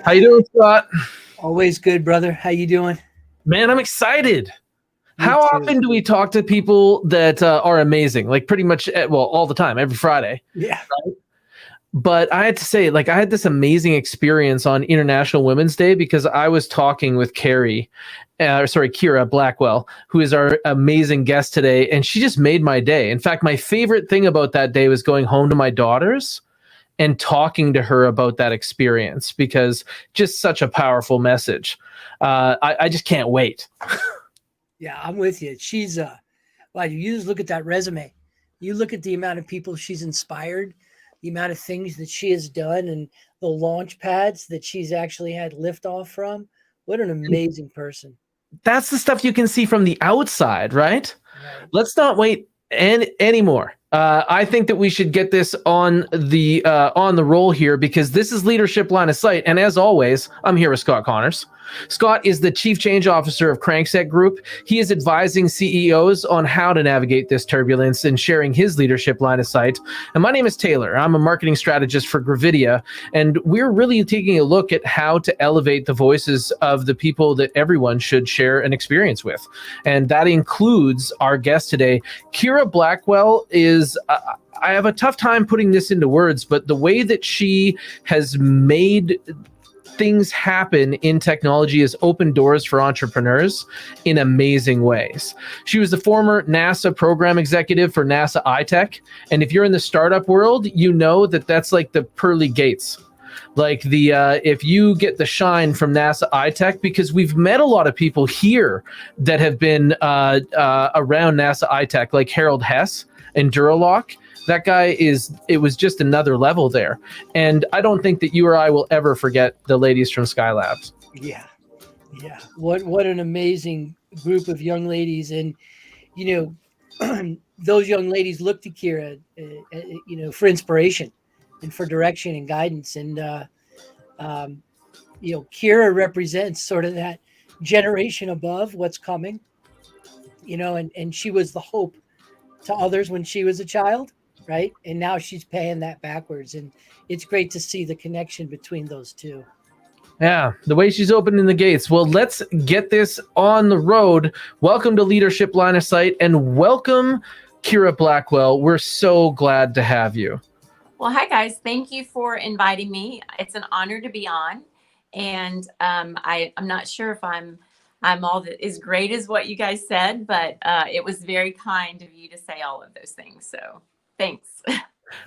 How you doing, Scott? Always good, brother. How you doing? Man, I'm excited. Me How too. often do we talk to people that are amazing? Like pretty much, well, all the time, every Friday. Yeah. But I had to say, like, I had this amazing experience on International Women's Day because I was talking with Kira Blackwell, who is our amazing guest today, and she just made my day. In fact, my favorite thing about that day was going home to my daughters and talking to her about that experience because just such a powerful message. I just can't wait. Yeah, I'm with you. She's well, you just look at that resume. You look at the amount of people she's inspired, the amount of things that she has done, and the launch pads that she's actually had liftoff from. What an amazing person. That's the stuff you can see from the outside, right? Right. Let's not wait anymore. I think that we should get this on the roll here because this is Leadership Line of Sight. And as always, I'm here with Scott Connors. Scott is the Chief Change Officer of Crankset Group. He is advising CEOs on how to navigate this turbulence and sharing his leadership line of sight. And my name is Taylor. I'm a marketing strategist for Gravidia, and we're really taking a look at how to elevate the voices of the people that everyone should share an experience with. And that includes our guest today. Kira Blackwell is I have a tough time putting this into words, but the way that she has made things happen in technology has opened doors for entrepreneurs in amazing ways. She was the former NASA program executive for NASA iTech. And if you're in the startup world, you know that that's like the pearly gates. Like if you get the shine from NASA iTech, because we've met a lot of people here that have been around NASA iTech, like Harold Hess, Enduralock. That guy it was just another level there. And I don't think that you or I will ever forget the ladies from SkyeLabs. Yeah. Yeah. What an amazing group of young ladies. And, you know, those young ladies look to Kira, for inspiration and for direction and guidance. And, Kira represents sort of that generation above what's coming, and she was the hope to others when she was a child, right? And now she's paying that backwards. And it's great to see the connection between those two. Yeah, the way she's opening the gates. Well, let's get this on the road. Welcome to Leadership Line of Sight, and welcome, Kira Blackwell. We're so glad to have you. Well, hi, guys. Thank you for inviting me. It's an honor to be on. And I'm not sure if I'm all that is great as what you guys said, but it was very kind of you to say all of those things. So thanks.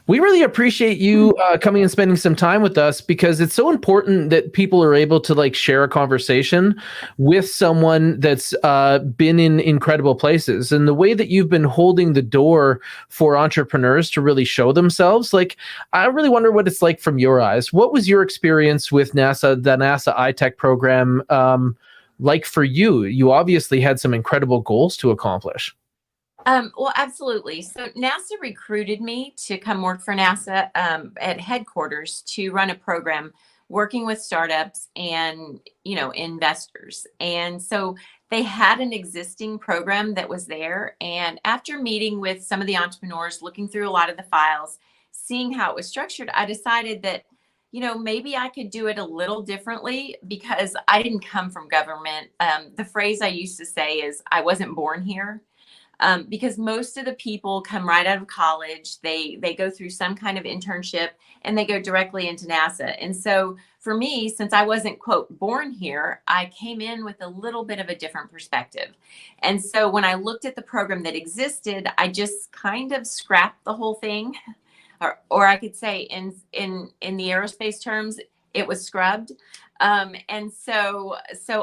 We really appreciate you coming and spending some time with us because it's so important that people are able to like share a conversation with someone that's been in incredible places. And the way that you've been holding the door for entrepreneurs to really show themselves, like I really wonder what it's like from your eyes. What was your experience with the NASA iTech program like for you? You obviously had some incredible goals to accomplish. Well, absolutely. So NASA recruited me to come work for NASA at headquarters to run a program working with startups and, investors. And so they had an existing program that was there. And after meeting with some of the entrepreneurs, looking through a lot of the files, seeing how it was structured, I decided that, maybe I could do it a little differently because I didn't come from government. The phrase I used to say is I wasn't born here. Because most of the people come right out of college, they go through some kind of internship and they go directly into NASA. And so for me, since I wasn't, quote, born here, I came in with a little bit of a different perspective. And so when I looked at the program that existed, I just kind of scrapped the whole thing. Or I could say in the aerospace terms, it was scrubbed. And so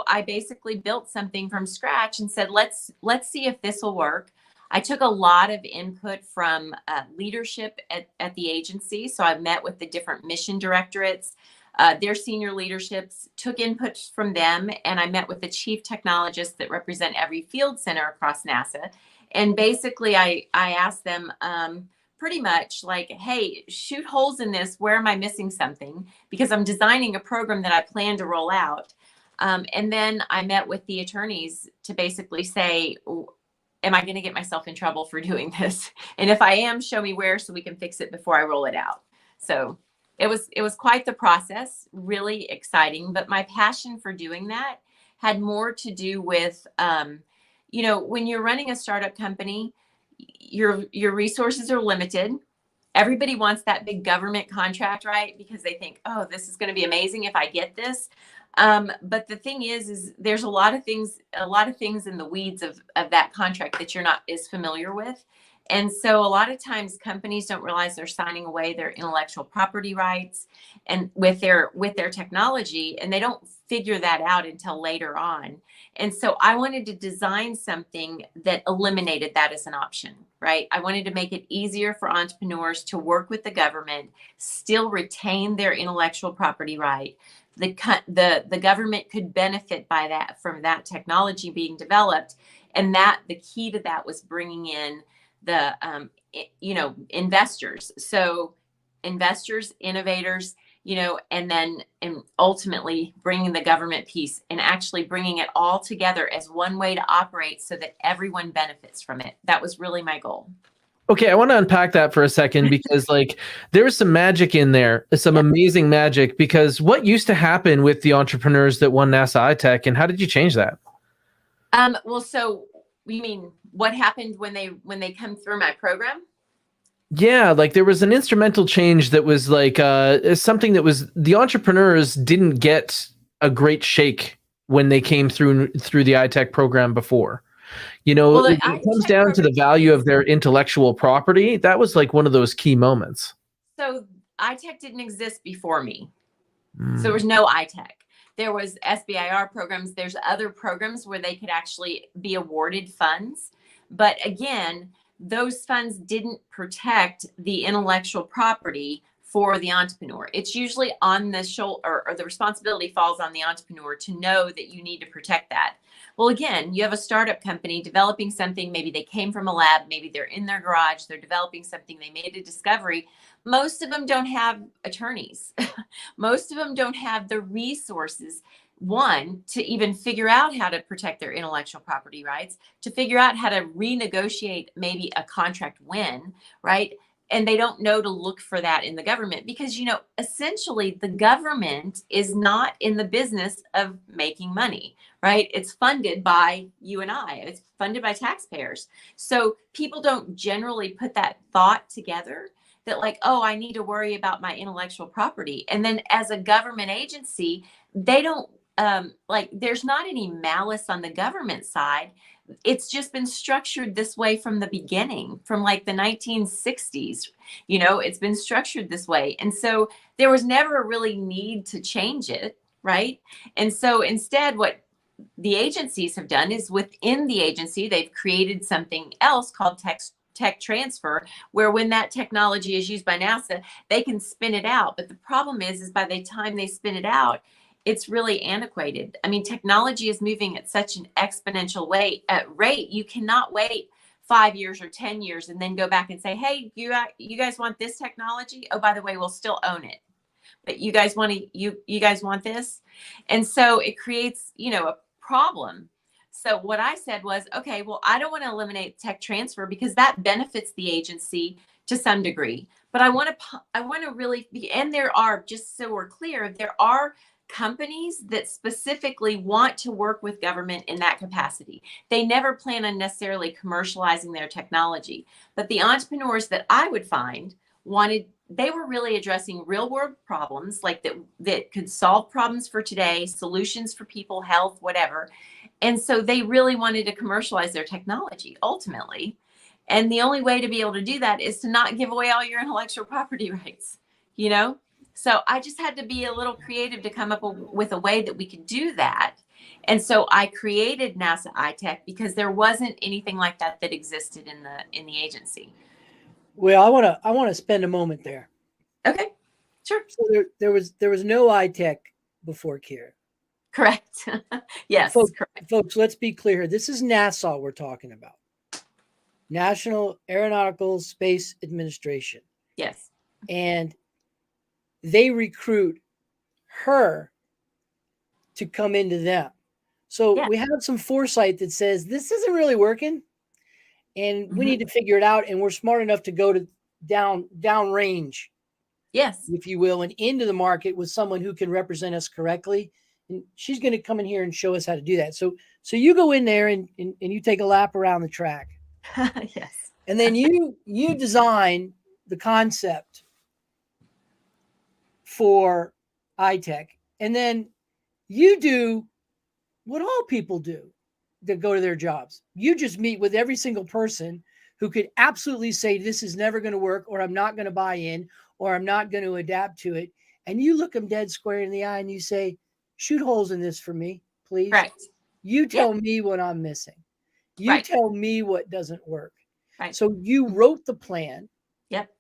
I basically built something from scratch and said, let's see if this will work. I took a lot of input from leadership at the agency. So I met with the different mission directorates, their senior leaderships, took input from them. And I met with the chief technologists that represent every field center across NASA. And basically I asked them, pretty much like, hey, shoot holes in this. Where am I missing something? Because I'm designing a program that I plan to roll out. And then I met with the attorneys to basically say, am I going to get myself in trouble for doing this? And if I am, show me where so we can fix it before I roll it out. So it was quite the process, really exciting. But my passion for doing that had more to do with, when you're running a startup company, your resources are limited. Everybody wants that big government contract, right? Because they think, oh, this is going to be amazing if I get this. But the thing is there's a lot of things in the weeds of that contract that you're not as familiar with. And so a lot of times companies don't realize they're signing away their intellectual property rights and with their technology, and they don't figure that out until later on. And so I wanted to design something that eliminated that as an option, right? I wanted to make it easier for entrepreneurs to work with the government, still retain their intellectual property right. The government could benefit from that technology being developed. And that the key to that was bringing in the investors. So investors, innovators, and ultimately bringing the government piece and actually bringing it all together as one way to operate so that everyone benefits from it. That was really my goal. Okay, I want to unpack that for a second because there was some magic in there, some amazing magic, because what used to happen with the entrepreneurs that won NASA iTech, and how did you change that? Well, so you mean what happened when they come through my program? Yeah, there was an instrumental change that was something that was the entrepreneurs didn't get a great shake when they came through the iTech program before. Well, it comes down to the value of their intellectual property. That was one of those key moments. So iTech didn't exist before me. So there was no iTech. There was SBIR programs. There's other programs where they could actually be awarded funds. But again, those funds didn't protect the intellectual property for the entrepreneur. It's usually on the shoulder, or the responsibility falls on the entrepreneur to know that you need to protect that. Well, again, you have a startup company developing something. Maybe they came from a lab. Maybe they're in their garage. They're developing something. They made a discovery. Most of them don't have attorneys. Most of them don't have the resources, one, to even figure out how to protect their intellectual property rights, to figure out how to renegotiate maybe a contract win, right? And they don't know to look for that in the government because, essentially the government is not in the business of making money, right? It's funded by you and I. It's funded by taxpayers. So people don't generally put that thought together that oh, I need to worry about my intellectual property. And then as a government agency, they don't, there's not any malice on the government side. It's just been structured this way from the beginning, from the 1960s. It's been structured this way. And so there was never a really need to change it, right? And so instead, what the agencies have done is within the agency, they've created something else called tech transfer, where when that technology is used by NASA, they can spin it out. But the problem is by the time they spin it out, it's really antiquated. I mean, technology is moving at such an exponential rate. You cannot wait 5 years or 10 years and then go back and say, hey, you guys want this technology? Oh, by the way, we'll still own it. But you guys want this? And so it creates, a problem. So what I said was, okay, well, I don't want to eliminate tech transfer because that benefits the agency to some degree. But I want to really be, and there are, just so we're clear, there are companies that specifically want to work with government in that capacity. They never plan on necessarily commercializing their technology. But the entrepreneurs that I would find they were really addressing real world problems that could solve problems for today, solutions for people, health, whatever. And so they really wanted to commercialize their technology ultimately. And the only way to be able to do that is to not give away all your intellectual property rights, So I just had to be a little creative to come up with a way that we could do that. And so I created NASA iTech because there wasn't anything like that existed in the agency. Well, I want to spend a moment there. Okay, sure. So there was no iTech before Kira. Correct. Yes, correct. Folks, let's be clear. This is NASA we're talking about. National Aeronautical Space Administration. Yes. And they recruit her to come into them. So we have some foresight that says this isn't really working and we need to figure it out. And we're smart enough to go to down range Yes. if you will, and into the market with someone who can represent us correctly. And she's going to come in here and show us how to do that. So you go in there and you take a lap around the track. Yes. And then you design the concept for iTech. And then you do what all people do that go to their jobs. You just meet with every single person who could absolutely say, this is never going to work, or I'm not going to buy in, or I'm not going to adapt to it. And you look them dead square in the eye and you say, shoot holes in this for me, please. Right. You tell me what I'm missing. You Right. tell me what doesn't work. Right. So you wrote the plan. Yep.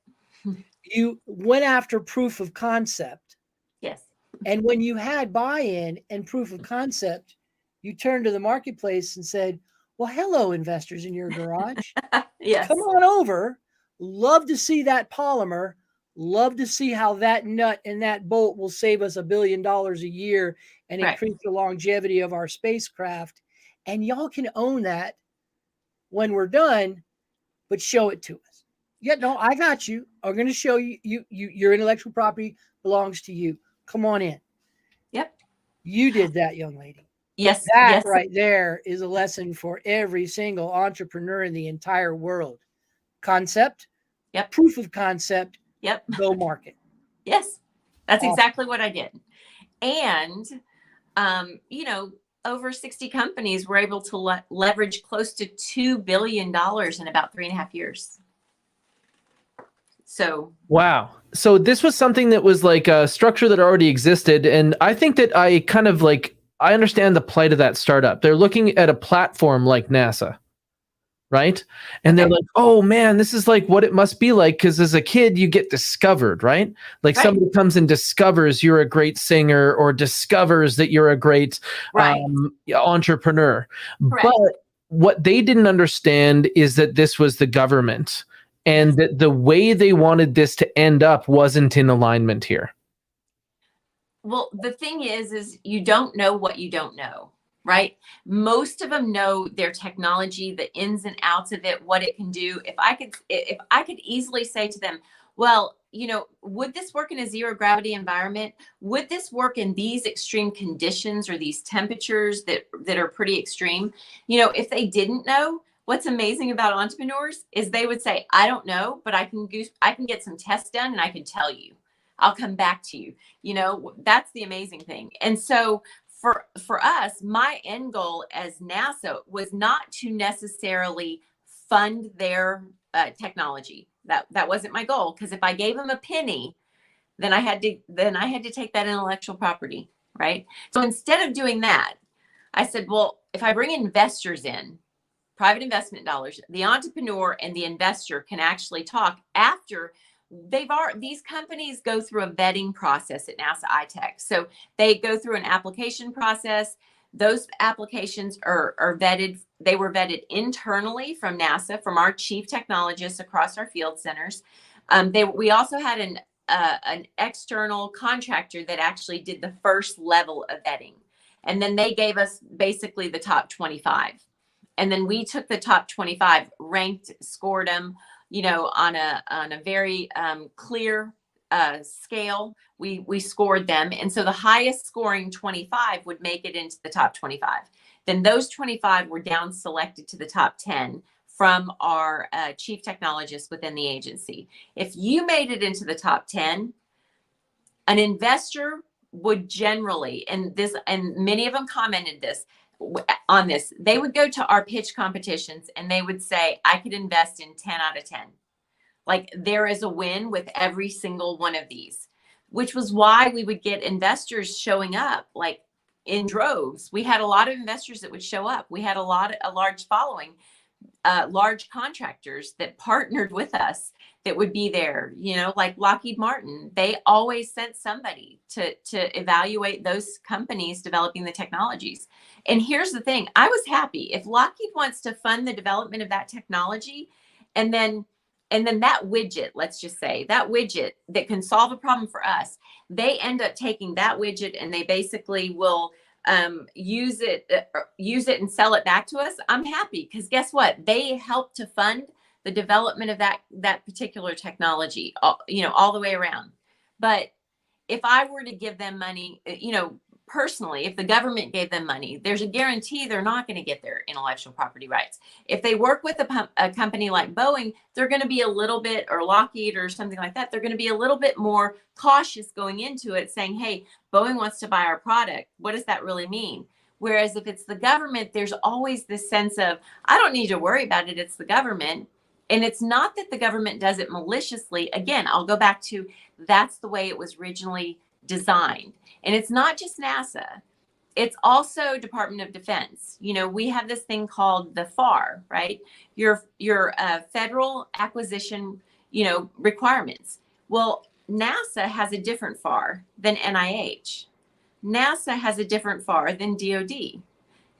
You went after proof of concept. Yes. And when you had buy-in and proof of concept, you turned to the marketplace and said, well, hello, investors in your garage. Yes. Come on over. Love to see that polymer. Love to see how that nut and that bolt will save us $1 billion a year and Right. increase the longevity of our spacecraft. And y'all can own that when we're done, but show it to us. Yeah, no, I got you. I'm going to show you, your intellectual property belongs to you. Come on in. Yep. You did that, young lady. Yes. That Yes. right there is a lesson for every single entrepreneur in the entire world. Concept. Yep. Proof of concept. Yep. Go market. Yes. That's Awesome. exactly what I did. And, over 60 companies were able to leverage close to $2 billion in about 3.5 years. So. Wow. So this was something that was like a structure that already existed. And I think that I kind of like, I understand the plight of that startup. They're looking at a platform like NASA, right? And they're like, oh man, this is like what it must be like. Because as a kid, you get discovered, right? Like somebody comes and discovers you're a great singer or discovers that you're a great entrepreneur. Correct. But what they didn't understand is that this was the government and that the way they wanted this to end up wasn't in alignment here. Well, the thing is you don't know what you don't know, right? Most of them know their technology, the ins and outs of it, what it can do. If I could easily say to them, well, would this work in a zero gravity environment? Would this work in these extreme conditions or these temperatures that are pretty extreme? If they didn't know, what's amazing about entrepreneurs is they would say, I don't know, but I can get some tests done and I can tell you. I'll come back to you. That's the amazing thing. And so for us, my end goal as NASA was not to necessarily fund their technology. That wasn't my goal, because if I gave them a penny, then I had to take that intellectual property, right? So instead of doing that, I said, well, if I bring investors in, private investment dollars, the entrepreneur and the investor can actually talk after these companies go through a vetting process at NASA iTech. So they go through an application process. Those applications are vetted. They were vetted internally from NASA, from our chief technologists across our field centers. We also had an external contractor that actually did the first level of vetting. And then they gave us basically the top 25. And then we took the top 25, ranked, scored them, on a very clear scale. We scored them. And so the highest scoring 25 would make it into the top 25. Then those 25 were down selected to the top 10 from our chief technologists within the agency. If you made it into the top 10, an investor would generally, and many of them commented on this, they would go to our pitch competitions and they would say, I could invest in 10 out of 10. Like, there is a win with every single one of these, which was why we would get investors showing up like in droves. We had a lot of investors that would show up. We had a large following, large contractors that partnered with us that would be there, like Lockheed Martin. They always sent somebody to evaluate those companies developing the technologies. And here's the thing, I was happy if Lockheed wants to fund the development of that technology, and then that widget, let's just say that widget that can solve a problem for us, they end up taking that widget and they basically will use it and sell it back to us. I'm happy, because guess what? They helped to fund the development of that particular technology, all the way around. But if I were to give them money, personally, if the government gave them money, there's a guarantee they're not going to get their intellectual property rights. If they work with a company like Boeing, they're going to be a little bit, or Lockheed or something like that, they're going to be a little bit more cautious going into it, saying, hey, Boeing wants to buy our product. What does that really mean? Whereas if it's the government, there's always this sense of, I don't need to worry about it. It's the government. And it's not that the government does it maliciously. Again, I'll go back to, that's the way it was originally designed. And it's not just NASA. It's also Department of Defense. We have this thing called the FAR, right? Your federal acquisition, requirements. Well, NASA has a different FAR than NIH. NASA has a different FAR than DoD.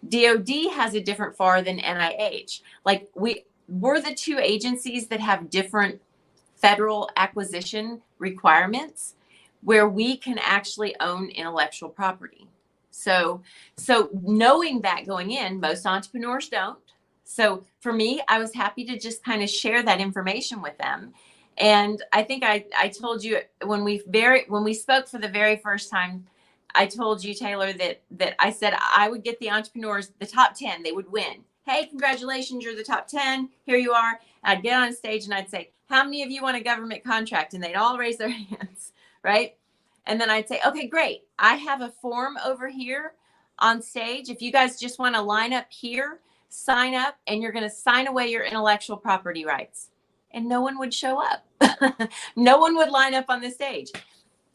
DoD has a different FAR than NIH. Like we're the two agencies that have different federal acquisition requirements where we can actually own intellectual property. So knowing that going in, most entrepreneurs don't. So for me, I was happy to just kind of share that information with them. And I think I told you when we spoke for the very first time, I told you, Taylor, that I said I would get the entrepreneurs, the top 10, they would win. Hey, congratulations, you're the top 10. Here you are. I'd get on stage and I'd say, how many of you want a government contract? And they'd all raise their hands, right? And then I'd say, okay, great. I have a form over here on stage. If you guys just want to line up here, sign up, and you're going to sign away your intellectual property rights. And no one would show up. No one would line up on the stage.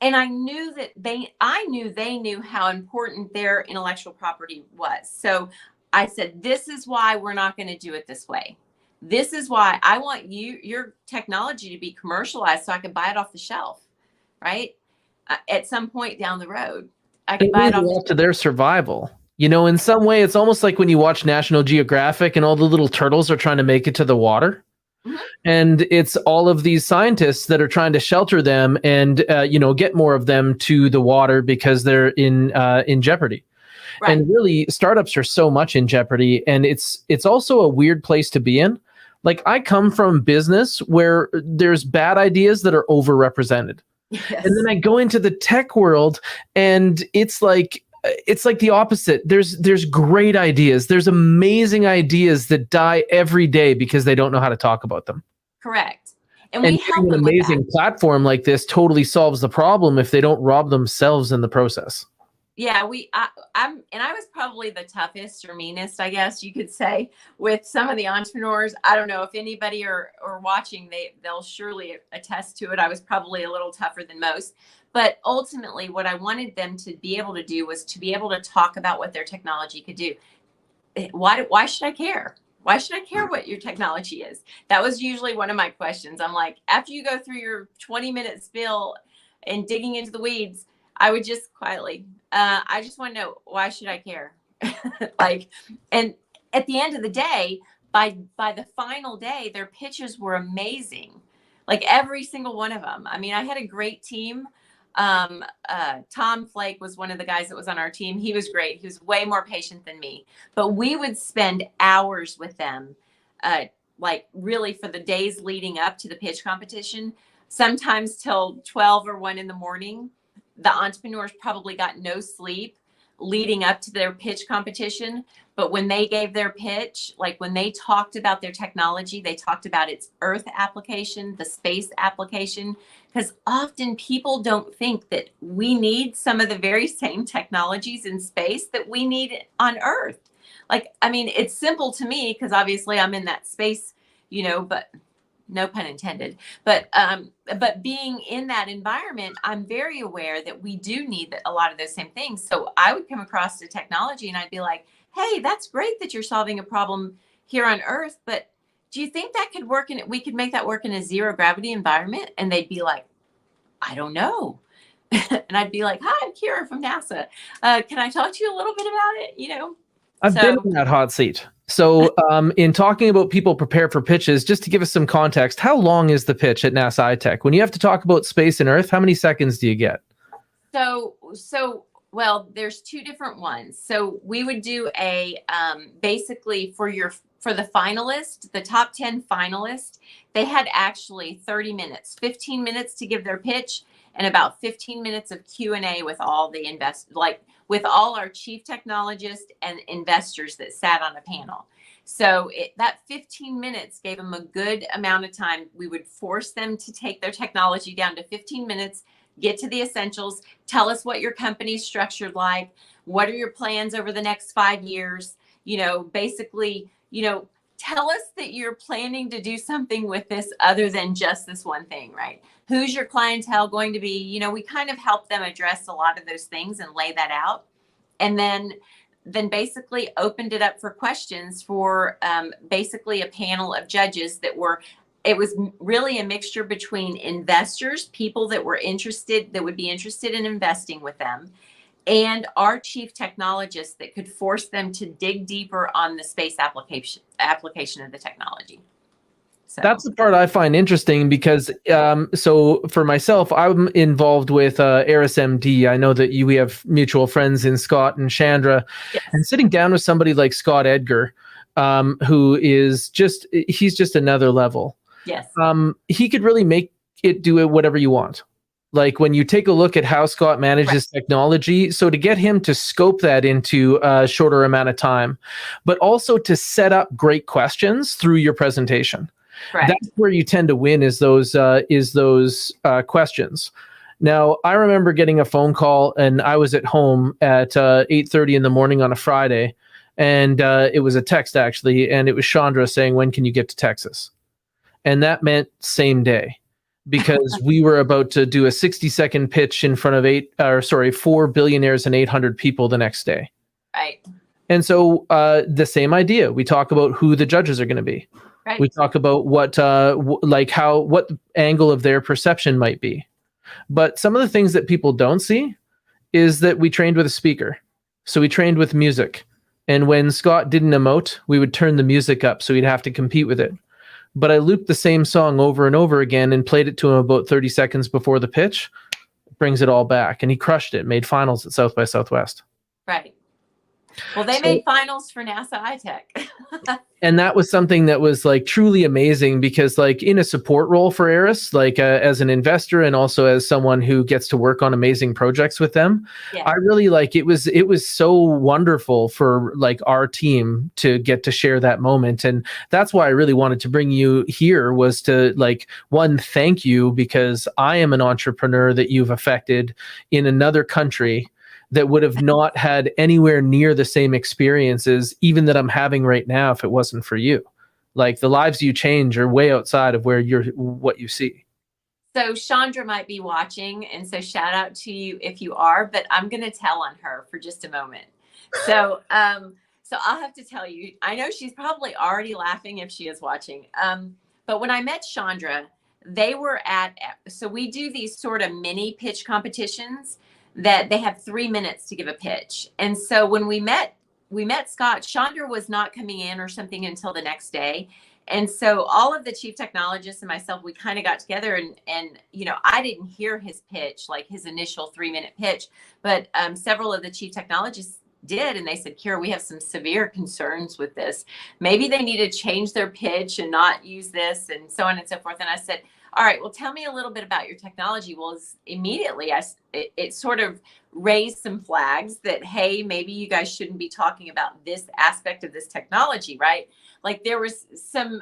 And I knew that they knew how important their intellectual property was. So I said, this is why we're not going to do it this way. This is why I want your technology to be commercialized so I can buy it off the shelf, right? At some point down the road, I can buy it off to their survival. In some way, it's almost like when you watch National Geographic and all the little turtles are trying to make it to the water. Mm-hmm. And it's all of these scientists that are trying to shelter them and, get more of them to the water because they're in jeopardy. Right. And really, startups are so much in jeopardy. And it's also a weird place to be in. Like, I come from business where there's bad ideas that are overrepresented. Yes. And then I go into the tech world and it's like the opposite. There's great ideas. There's amazing ideas that die every day because they don't know how to talk about them. Correct. And we help an amazing platform like this totally solves the problem if they don't rob themselves in the process. Yeah, I was probably the toughest or meanest, I guess you could say, with some of the entrepreneurs. I don't know if anybody are watching, they'll surely attest to it. I was probably a little tougher than most. But ultimately, what I wanted them to be able to do was to be able to talk about what their technology could do. Why should I care? Why should I care what your technology is? That was usually one of my questions. I'm like, after you go through your 20-minute spiel and digging into the weeds, I would just quietly, I just want to know, why should I care? And at the end of the day, by the final day, their pitches were amazing. Like every single one of them. I mean, I had a great team. Tom Flake was one of the guys that was on our team. He was great. He was way more patient than me, but we would spend hours with them, really for the days leading up to the pitch competition, sometimes till 12 or 1 in the morning. The entrepreneurs probably got no sleep leading up to their pitch competition. But when they gave their pitch, like when they talked about their technology, they talked about its Earth application, the space application, because often people don't think that we need some of the very same technologies in space that we need on Earth. Like, I mean, it's simple to me because obviously I'm in that space, but no pun intended. But being in that environment, I'm very aware that we do need a lot of those same things. So I would come across the technology and I'd be like, hey, that's great that you're solving a problem here on Earth, but do you think that could work we could make that work in a zero gravity environment? And they'd be like, I don't know. And I'd be like, hi, I'm Kira from NASA. Can I talk to you a little bit about it? I've been in that hot seat. So in talking about people prepare for pitches, just to give us some context, how long is the pitch at NASA iTech? When you have to talk about space and Earth, how many seconds do you get? Well, there's 2 different ones. So we would do basically for for the finalists, the top 10 finalists, they had actually 30 minutes, 15 minutes to give their pitch and about 15 minutes of Q&A with all the with all our chief technologists and investors that sat on a panel. So that 15 minutes gave them a good amount of time. We would force them to take their technology down to 15 minutes, get to the essentials, tell us what your company's structured like, what are your plans over the next 5 years, basically, tell us that you're planning to do something with this other than just this one thing, right? Who's your clientele going to be? We kind of help them address a lot of those things and lay that out. And then basically opened it up for questions for basically a panel of judges it was really a mixture between investors, people that were interested, that would be interested in investing with them, and our chief technologists that could force them to dig deeper on the space application of the technology. So that's the part I find interesting because, so for myself, I'm involved with AerisMD. I know that we have mutual friends in Scott and Chandra. Yes. And sitting down with somebody like Scott Edgar, who is he's just another level. Yes. He could really make it do it whatever you want. Like when you take a look at how Scott manages technology, so to get him to scope that into a shorter amount of time, but also to set up great questions through your presentation. Right. That's where you tend to win is those questions. Now, I remember getting a phone call and I was at home at 8:30 in the morning on a Friday, and it was a text actually, and it was Chandra saying, "When can you get to Texas?" And that meant same day, because we were about to do a 60-second pitch in front of 4 billionaires and 800 people the next day. Right. And so the same idea. We talk about who the judges are going to be. Right. We talk about what angle of their perception might be. But some of the things that people don't see is that we trained with a speaker. So we trained with music. And when Scott didn't emote, we would turn the music up so he'd have to compete with it. But I looped the same song over and over again and played it to him about 30 seconds before the pitch. Brings it all back. And he crushed it, made finals at South by Southwest. Right. Well, they made finals for NASA iTech. And that was something that was like truly amazing because like in a support role for Eris, like as an investor and also as someone who gets to work on amazing projects with them, I really it was so wonderful for like our team to get to share that moment. And that's why I really wanted to bring you here was to thank you because I am an entrepreneur that you've affected in another country that would have not had anywhere near the same experiences even that I'm having right now if it wasn't for you. Like the lives you change are way outside of what you see. So Chandra might be watching, and so shout out to you if you are, but I'm going to tell on her for just a moment. So so I'll have to tell you, I know she's probably already laughing if she is watching. But when I met Chandra, so we do these sort of mini pitch competitions that they have 3 minutes to give a pitch. And so when we met Scott, Chandra was not coming in or something until the next day. And so all of the chief technologists and myself, we kind of got together and I didn't hear his pitch, like his initial 3-minute pitch, but several of the chief technologists did. And they said, Kira, we have some severe concerns with this. Maybe they need to change their pitch and not use this and so on and so forth. And I said, all right, well, tell me a little bit about your technology. Well, immediately it sort of raised some flags that, hey, maybe you guys shouldn't be talking about this aspect of this technology, right? Like there was some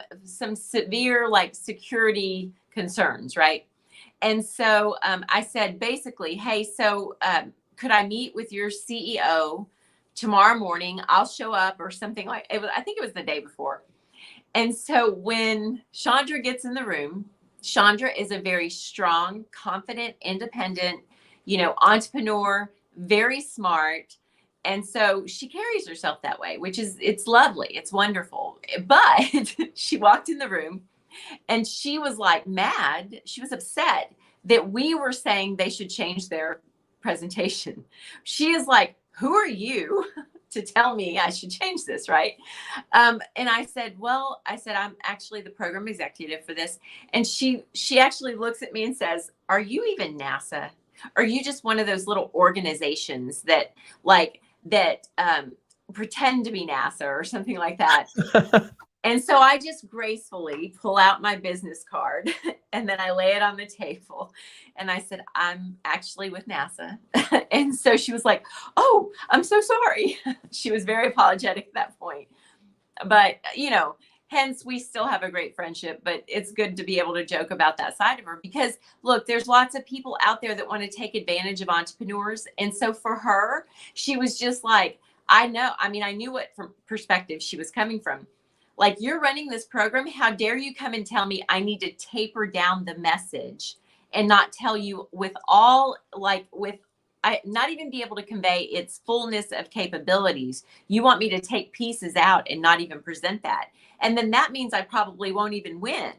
severe security concerns, right? And so I said basically, hey, so could I meet with your CEO tomorrow morning? I'll show up or something like it was. I think it was the day before. And so when Chandra gets in the room, Chandra is a very strong, confident, independent, entrepreneur, very smart. And so she carries herself that way, it's lovely. It's wonderful. But she walked in the room and she was mad. She was upset that we were saying they should change their presentation. She is like, who are you to tell me I should change this, right? And I said, I'm actually the program executive for this. And she actually looks at me and says, are you even NASA? Are you just one of those little organizations that pretend to be NASA or something like that? And so I just gracefully pull out my business card and then I lay it on the table and I said, I'm actually with NASA. And so she was like, oh, I'm so sorry. She was very apologetic at that point. But, hence we still have a great friendship, but it's good to be able to joke about that side of her because look, there's lots of people out there that want to take advantage of entrepreneurs. And so for her, she was just like, I knew what from perspective she was coming from. Like, you're running this program. How dare you come and tell me I need to taper down the message and not tell you not even be able to convey its fullness of capabilities. You want me to take pieces out and not even present that. And then that means I probably won't even win.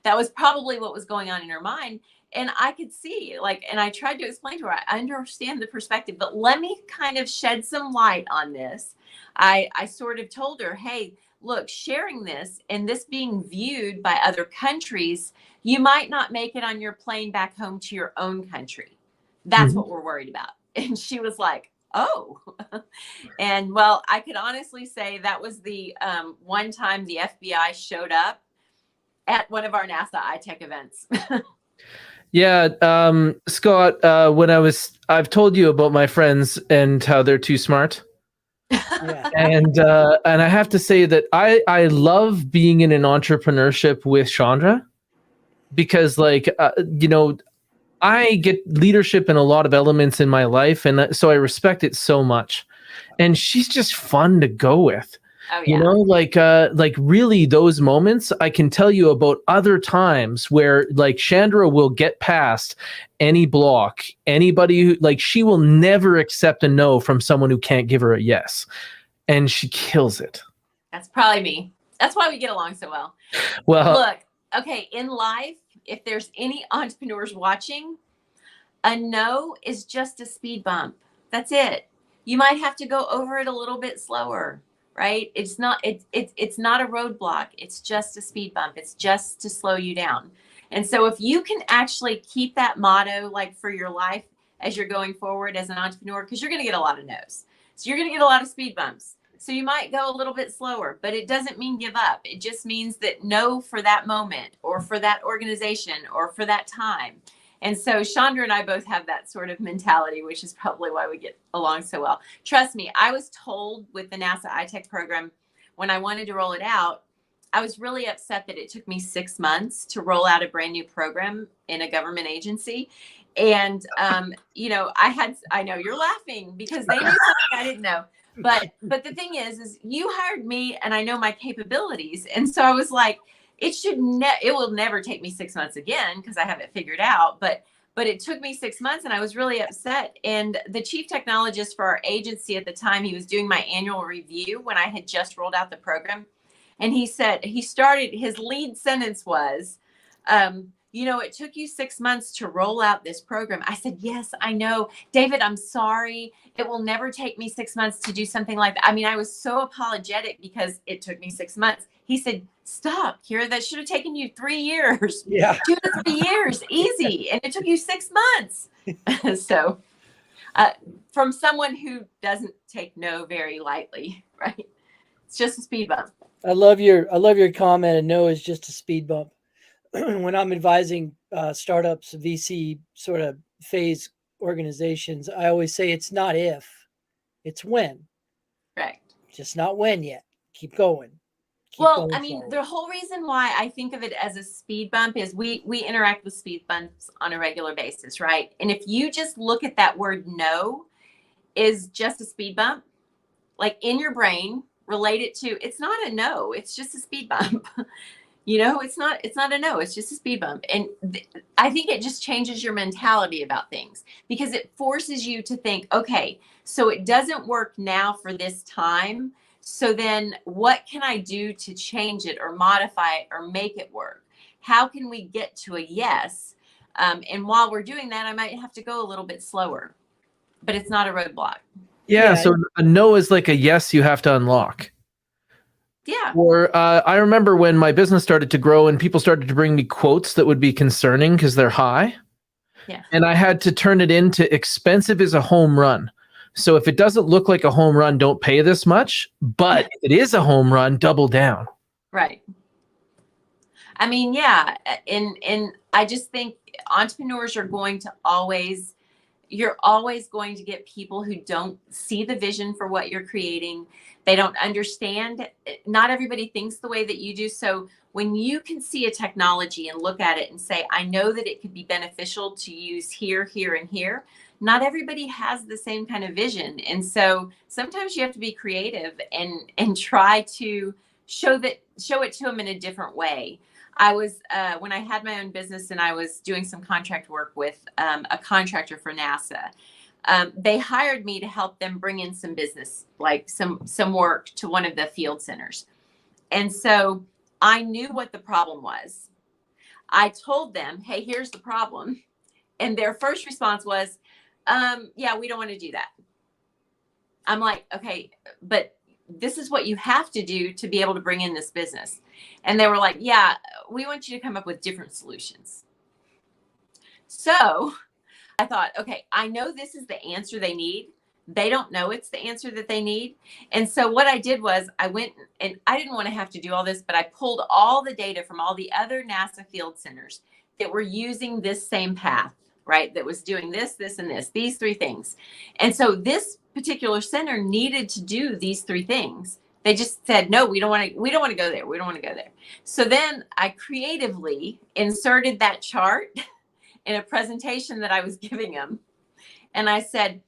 That was probably what was going on in her mind. And I could see and I tried to explain to her, I understand the perspective, but let me kind of shed some light on this. I sort of told her, hey, look, sharing this and this being viewed by other countries, you might not make it on your plane back home to your own country. That's what we're worried about. And she was like, oh. And well, I could honestly say that was the one time the FBI showed up at one of our NASA iTech events. Yeah, Scott, I've told you about my friends and how they're too smart. Yeah. And I have to say that I love being in an entrepreneurship with Chandra because I get leadership in a lot of elements in my life, and so I respect it so much. And she's just fun to go with. Oh, yeah. Really those moments, I can tell you about other times where Chandra will get past any block, anybody who she will never accept a no from someone who can't give her a yes. And she kills it. That's probably me. That's why we get along so well. Well, look, okay, in life, if there's any entrepreneurs watching, a no is just a speed bump. That's it. You might have to go over it a little bit slower, right? It's not a roadblock. It's just a speed bump. It's just to slow you down. And so if you can actually keep that motto for your life as you're going forward as an entrepreneur, because you're going to get a lot of no's. So you're going to get a lot of speed bumps. So you might go a little bit slower, but it doesn't mean give up. It just means that no for that moment or for that organization or for that time. And so Chandra and I both have that sort of mentality, which is probably why we get along so well. Trust me, I was told with the NASA iTech program, when I wanted to roll it out, I was really upset that it took me 6 months to roll out a brand new program in a government agency. And, I know you're laughing because they knew something I didn't know. But the thing is you hired me and I know my capabilities. And so I was like, it will never take me 6 months again because I have it figured out. But it took me 6 months and I was really upset. And the chief technologist for our agency at the time, he was doing my annual review when I had just rolled out the program. And he said, his lead sentence was, it took you 6 months to roll out this program. I said, yes, I know. David, I'm sorry. It will never take me 6 months to do something like that. I mean, I was so apologetic because it took me 6 months. He said, stop, Kira. That should have taken you 3 years. Yeah. 2 to 3 years, easy. And it took you 6 months. So from someone who doesn't take no very lightly, right? It's just a speed bump. I love your comment. And no is just a speed bump. When I'm advising startups, VC sort of phase organizations, I always say it's not if, it's when. Right. Just not when yet. Keep going. Well, I mean, the whole reason why I think of it as a speed bump is we interact with speed bumps on a regular basis, right? And if you just look at that word no is just a speed bump, in your brain, relate it to, it's not a no, it's just a speed bump. It's not a no, it's just a speed bump. And I think it just changes your mentality about things because it forces you to think, okay, so it doesn't work now for this time. So then what can I do to change it or modify it or make it work? How can we get to a yes? And while we're doing that, I might have to go a little bit slower, but it's not a roadblock. Yeah. So a no is like a yes you have to unlock. Yeah. Or I remember when my business started to grow and people started to bring me quotes that would be concerning because they're high. Yeah. And I had to turn it into expensive is a home run. So if it doesn't look like a home run, don't pay this much. But if it is a home run, double down. Right. I mean, yeah. And I just think entrepreneurs are going to always, you're always going to get people who don't see the vision for what you're creating. They don't understand. Not everybody thinks the way that you do. So when you can see a technology and look at it and say, I know that it could be beneficial to use here, here, and here, not everybody has the same kind of vision. And so sometimes you have to be creative and try to show it to them in a different way. I was when I had my own business and I was doing some contract work with a contractor for NASA. They hired me to help them bring in some business, like some work to one of the field centers. And so I knew what the problem was. I told them, hey, here's the problem. And their first response was, yeah, we don't want to do that. I'm like, okay, but this is what you have to do to be able to bring in this business. And they were like, yeah, we want you to come up with different solutions. So I thought, okay, I know this is the answer they need. They don't know it's the answer that they need. And so what I did was I went, and I didn't want to have to do all this, but I pulled all the data from all the other NASA field centers that were using this same path, right? That was doing this, this, and this, these three things. And so this particular center needed to do these three things. They just said, no, we don't want to go there. We don't want to go there. So then I creatively inserted that chart in a presentation that I was giving them. And I said,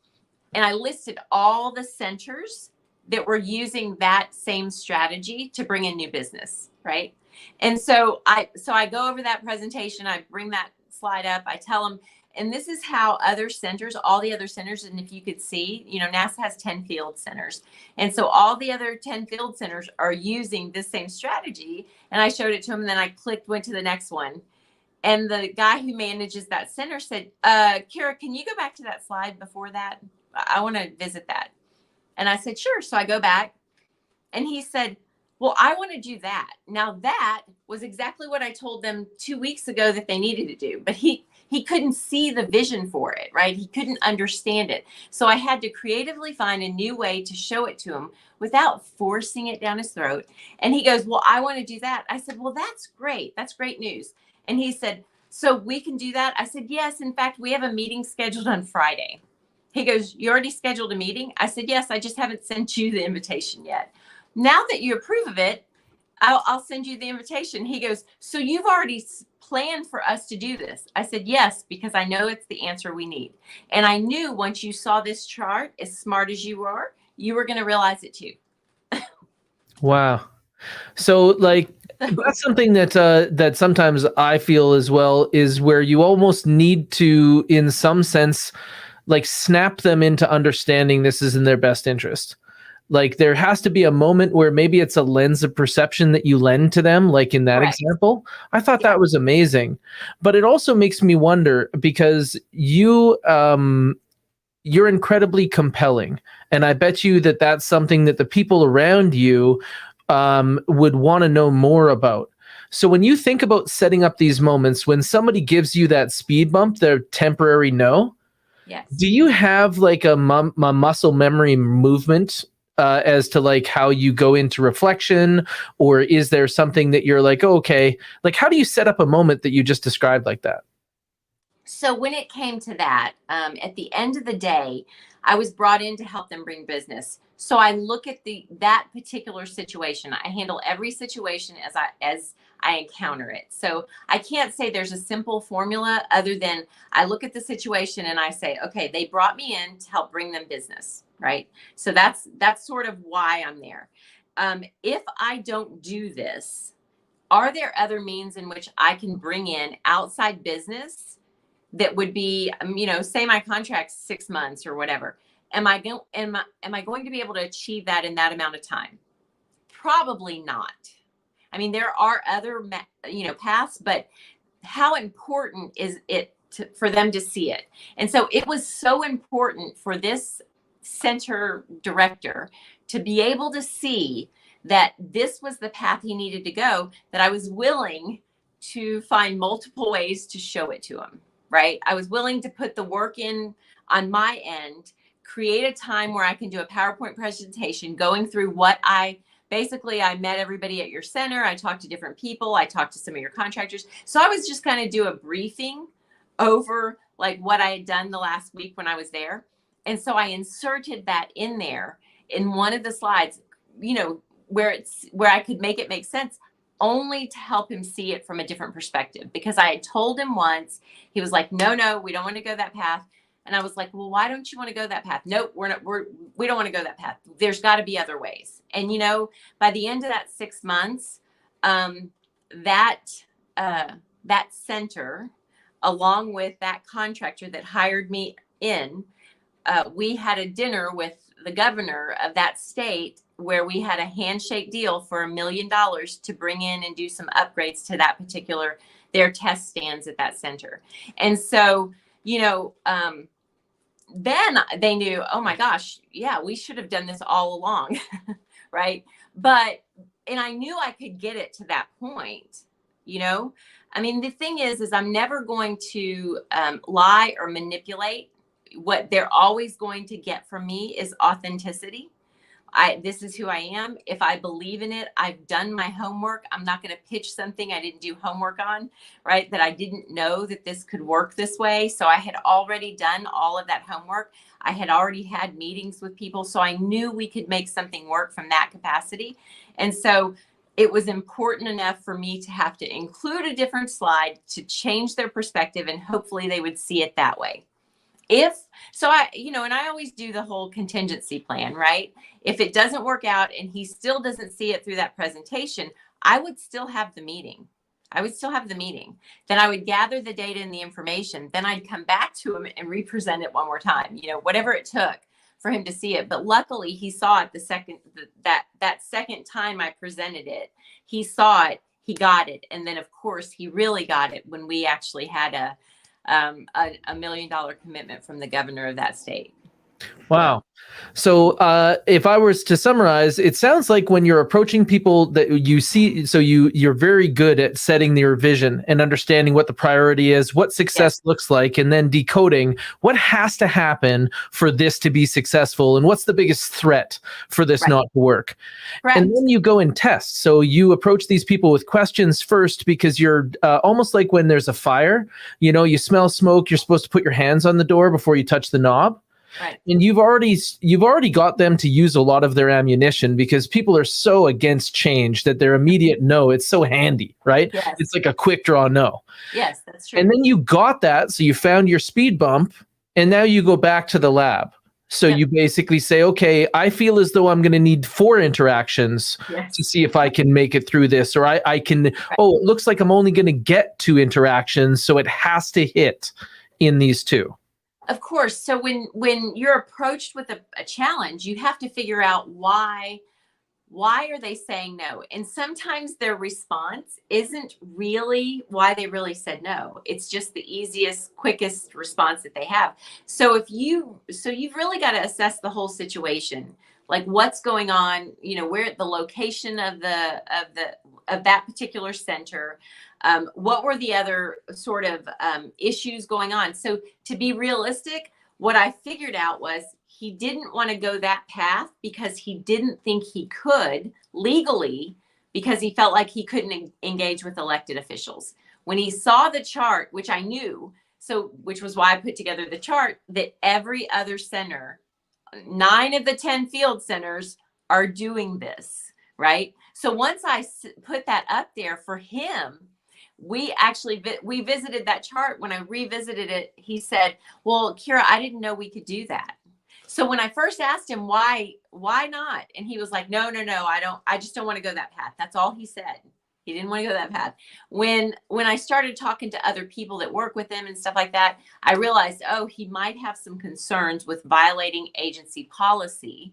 and I listed all the centers that were using that same strategy to bring in new business, right? And so I go over that presentation, I bring that slide up, I tell them, and this is how other centers, all the other centers, and if you could see, NASA has 10 field centers. And so all the other 10 field centers are using this same strategy. And I showed it to them, and then I went to the next one. And the guy who manages that center said, Kira, can you go back to that slide before that? I want to visit that. And I said, sure. So I go back, and he said, well, I want to do that. Now that was exactly what I told them 2 weeks ago that they needed to do, but he couldn't see the vision for it, right? He couldn't understand it. So I had to creatively find a new way to show it to him without forcing it down his throat. And he goes, well, I want to do that. I said, well, that's great. That's great news. And he said, so we can do that? I said, yes. In fact, we have a meeting scheduled on Friday. He goes, you already scheduled a meeting? I said, yes, I just haven't sent you the invitation yet. Now that you approve of it, I'll send you the invitation. He goes, so you've already planned for us to do this? I said, yes, because I know it's the answer we need. And I knew once you saw this chart, as smart as you were going to realize it too. Wow. So like that's something that sometimes I feel as well, is where you almost need to, in some sense, like snap them into understanding this is in their best interest. Like there has to be a moment where maybe it's a lens of perception that you lend to them, like in that example. I thought that was amazing. But it also makes me wonder, because you're incredibly compelling. And I bet you that that's something that the people around you would want to know more about. So when you think about setting up these moments, when somebody gives you that speed bump, their temporary no, yes, do you have like a muscle memory movement as to like how you go into reflection, or is there something that you're like, oh, okay, like how do you set up a moment that you just described like that? So when it came to that, at the end of the day, I was brought in to help them bring business. So I look at that particular situation. I handle every situation as I encounter it. So I can't say there's a simple formula other than I look at the situation and I say, okay, they brought me in to help bring them business, right? So that's sort of why I'm there. If I don't do this, are there other means in which I can bring in outside business that would be, say my contract's 6 months or whatever? Am I going to be able to achieve that in that amount of time? Probably not. I mean, there are other, paths, but how important is it for them to see it? And so it was so important for this center director to be able to see that this was the path he needed to go, that I was willing to find multiple ways to show it to him, right? I was willing to put the work in on my end, create a time where I can do a PowerPoint presentation going through what I basically I met everybody at your center. I talked to different people. I talked to some of your contractors. So I was just kind of do a briefing over like what I had done the last week when I was there. And so I inserted that in there in one of the slides, where I could make it make sense, only to help him see it from a different perspective. Because I had told him once, he was like, no, we don't want to go that path. And I was like, well, why don't you want to go that path? Nope, we don't want to go that path. There's got to be other ways. And, by the end of that 6 months, that center, along with that contractor that hired me in, we had a dinner with the governor of that state where we had a handshake deal for $1 million to bring in and do some upgrades to that particular, their test stands at that center. And so, then they knew, oh my gosh, yeah, we should have done this all along. Right. And I knew I could get it to that point, I mean, the thing is I'm never going to lie or manipulate. What they're always going to get from me is authenticity. This is who I am. If I believe in it, I've done my homework. I'm not going to pitch something I didn't do homework on, right? That I didn't know that this could work this way. So I had already done all of that homework. I had already had meetings with people. So I knew we could make something work from that capacity. And so it was important enough for me to have to include a different slide to change their perspective, and hopefully they would see it that way. And I always do the whole contingency plan, right? If it doesn't work out and he still doesn't see it through that presentation, I would still have the meeting. Then I would gather the data and the information. Then I'd come back to him and represent it one more time, whatever it took for him to see it. But luckily he saw it that second time I presented it. He saw it, he got it. And then of course he really got it when we actually had a $1 million commitment from the governor of that state. Wow. So if I was to summarize, it sounds like when you're approaching people that you see, so you're very good at setting your vision and understanding what the priority is, what success looks like, and then decoding what has to happen for this to be successful and what's the biggest threat for this not to work. Right. And then you go and test. So you approach these people with questions first, because you're almost like when there's a fire, you smell smoke, you're supposed to put your hands on the door before you touch the knob. Right. And you've already got them to use a lot of their ammunition, because people are so against change that their immediate no, it's so handy, right? Yes. It's like a quick draw no. Yes, that's true. And then you got that, so you found your speed bump, and now you go back to the lab. So you basically say, okay, I feel as though I'm going to need 4 interactions to see if I can make it through this, or I can, it looks like I'm only going to get 2 interactions, so it has to hit in these 2. Of course. So when you're approached with a challenge, you have to figure out why are they saying no? And sometimes their response isn't really why they really said no. It's just the easiest, quickest response that they have. So you've really got to assess the whole situation, like what's going on, where the location of that particular center. What were the other sort of issues going on? So to be realistic, what I figured out was he didn't want to go that path because he didn't think he could legally, because he felt like he couldn't engage with elected officials. When he saw the chart, which I knew, which was why I put together the chart, that every other center, 9 of the 10 field centers are doing this, right? So once I put that up there for him, we visited that chart. When I revisited it, he said, well, Kira, I didn't know we could do that. So when I first asked him why not? And he was like, no, I just don't want to go that path. That's all he said. He didn't want to go that path. When I started talking to other people that work with him and stuff like that, I realized, he might have some concerns with violating agency policy,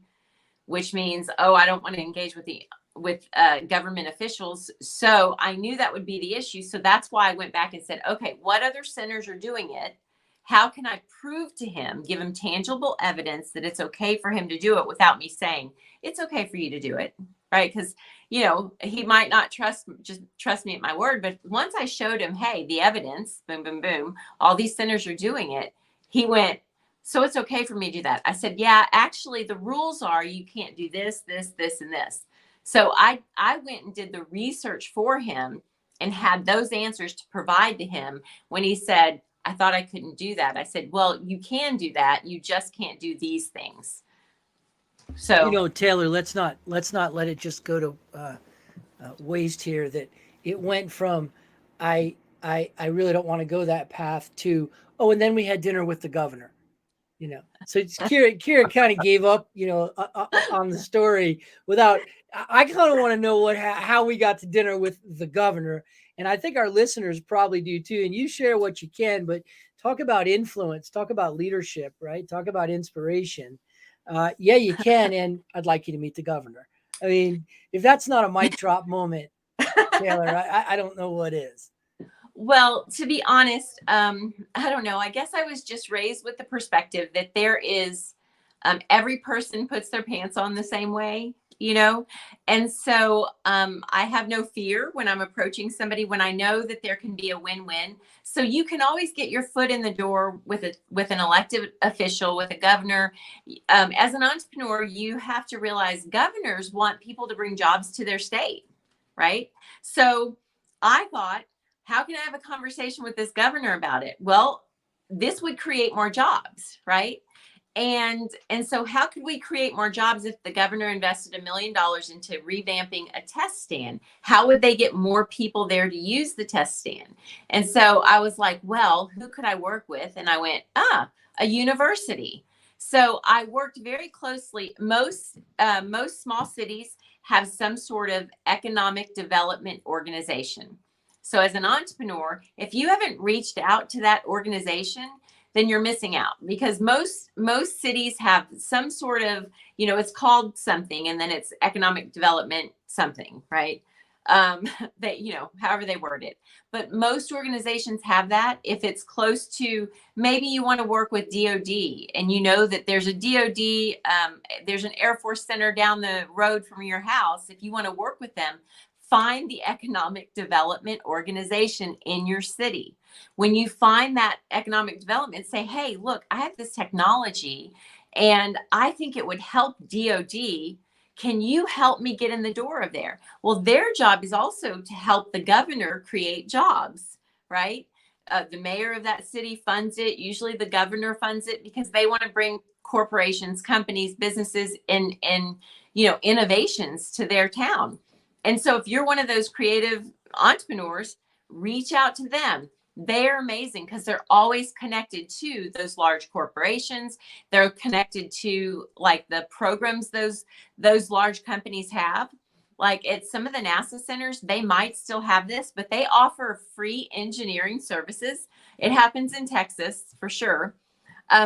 which means, I don't want to engage with government officials. So I knew that would be the issue. So that's why I went back and said, okay, what other centers are doing it? How can I prove to him, give him tangible evidence that it's okay for him to do it without me saying, it's okay for you to do it, right? Because, he might not trust me at my word. But once I showed him, hey, the evidence, boom, boom, boom, all these centers are doing it, he went, so it's okay for me to do that. I said, yeah, actually, the rules are you can't do this, this, this, and this. So I went and did the research for him and had those answers to provide to him when he said, I thought I couldn't do that. I said, well, you can do that. You just can't do these things. So, Taylor, let's not let it just go to waste here. That it went from I really don't want to go that path to, oh, and then we had dinner with the governor. So it's Kira kind of gave up, on the story without. I kind of want to know how we got to dinner with the governor, and I think our listeners probably do too. And you share what you can, but talk about influence, talk about leadership, right? Talk about inspiration. Yeah, you can, and I'd like you to meet the governor. I mean, if that's not a mic drop moment, Taylor, I don't know what is. well, to be honest, I don't know. I guess I was just raised with the perspective that there is every person puts their pants on the same way, and so I have no fear when I'm approaching somebody when I know that there can be a win-win. So you can always get your foot in the door with an elected official, with a governor. As an entrepreneur, you have to realize governors want people to bring jobs to their state, right? So I thought, how can I have a conversation with this governor about it? Well, this would create more jobs, right? And so how could we create more jobs if the governor invested $1 million into revamping a test stand? How would they get more people there to use the test stand? And so I was like, well, who could I work with? And I went, a university. So I worked very closely. Most small cities have some sort of economic development organization. So as an entrepreneur, if you haven't reached out to that organization, then you're missing out, because most cities have some sort of, it's called something, and then it's economic development something, right? However they word it. But most organizations have that. If it's close to, maybe you want to work with DOD, and you know that there's a DOD, there's an Air Force Center down the road from your house. If you want to work with them, find the economic development organization in your city. When you find that economic development, say, hey, look, I have this technology and I think it would help DOD. Can you help me get in the door of there? Well, their job is also to help the governor create jobs, right? The mayor of that city funds it. Usually the governor funds it because they want to bring corporations, companies, businesses, and innovations to their town. And so if you're one of those creative entrepreneurs, reach out to them. They're amazing because they're always connected to those large corporations. They're connected to like the programs those large companies have. Like at some of the NASA centers, they might still have this, but they offer free engineering services. It happens in Texas for sure.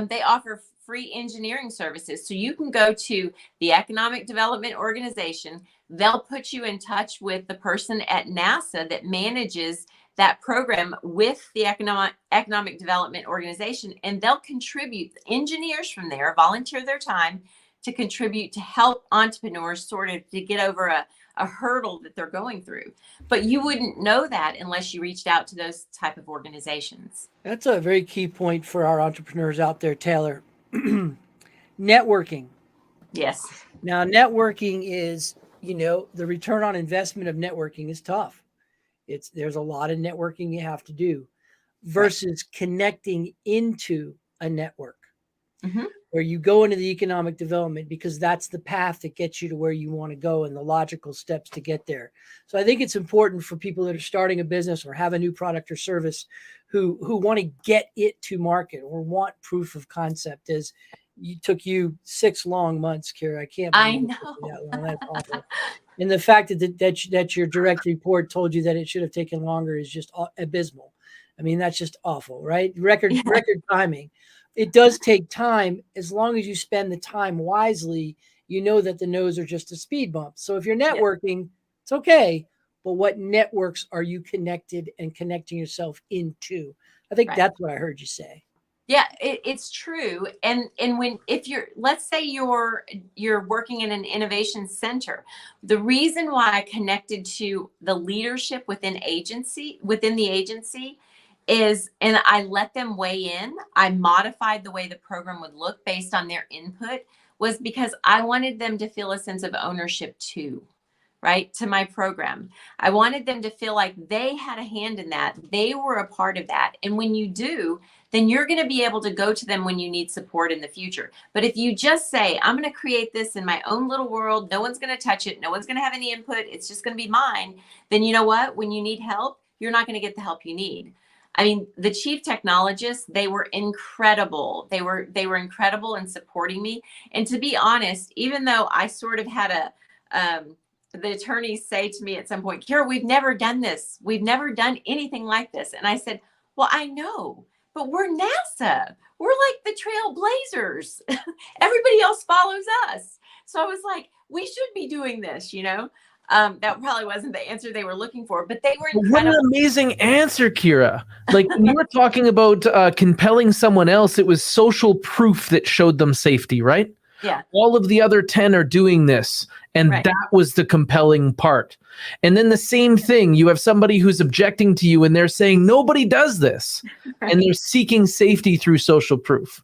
They offer free engineering services. So you can go to the Economic Development Organization. They'll put you in touch with the person at NASA that manages that program with the Economic Development Organization, and they'll contribute. Engineers from there volunteer their time to contribute to help entrepreneurs sort of to get over a hurdle that they're going through. But you wouldn't know that unless you reached out to those type of organizations. That's a very key point for our entrepreneurs out there, Taylor. Networking. Yes. Now, networking is, the return on investment of networking is tough. There's a lot of networking you have to do versus connecting into a network where you go into the economic development because that's the path that gets you to where you want to go and the logical steps to get there. So I think it's important for people that are starting a business or have a new product or service who want to get it to market or want proof of concept. As it took you 6 long months, Kira. I can't believe I know. that long. That's awful. And the fact that your direct report told you that it should have taken longer is just abysmal. I mean, that's just awful, right? Record timing. It does take time. As long as you spend the time wisely, you know that the no's are just a speed bump. So if you're networking, it's okay. But what networks are you connected and connecting yourself into? I think that's what I heard you say. Yeah, it's true. And if you're, let's say you're working in an innovation center, the reason why I connected to the leadership within the agency is, and I let them weigh in. I modified the way the program would look based on their input, was because I wanted them to feel a sense of ownership too, right, to my program. I wanted them to feel like they had a hand in that. They were a part of that. And when you do, then you're going to be able to go to them when you need support in the future. But if you just say, I'm going to create this in my own little world, no one's going to touch it, no one's going to have any input, it's just going to be mine, then you know what? When you need help, you're not going to get the help you need. I mean, the chief technologists, they were incredible. They were incredible in supporting me. And to be honest, even though I sort of had the attorneys say to me at some point, Kira, we've never done this. We've never done anything like this. And I said, well, I know, but we're NASA. We're like the trailblazers. Everybody else follows us. So I was like, we should be doing this, you know? That probably wasn't the answer they were looking for, but they were incredible. What an amazing answer, Kira. Like when you were talking about compelling someone else, it was social proof that showed them safety, right? Yeah. All of the other 10 are doing this. And Right. that was the compelling part. And then the same thing, you have somebody who's objecting to you and they're saying, nobody does this. Right. And they're seeking safety through social proof.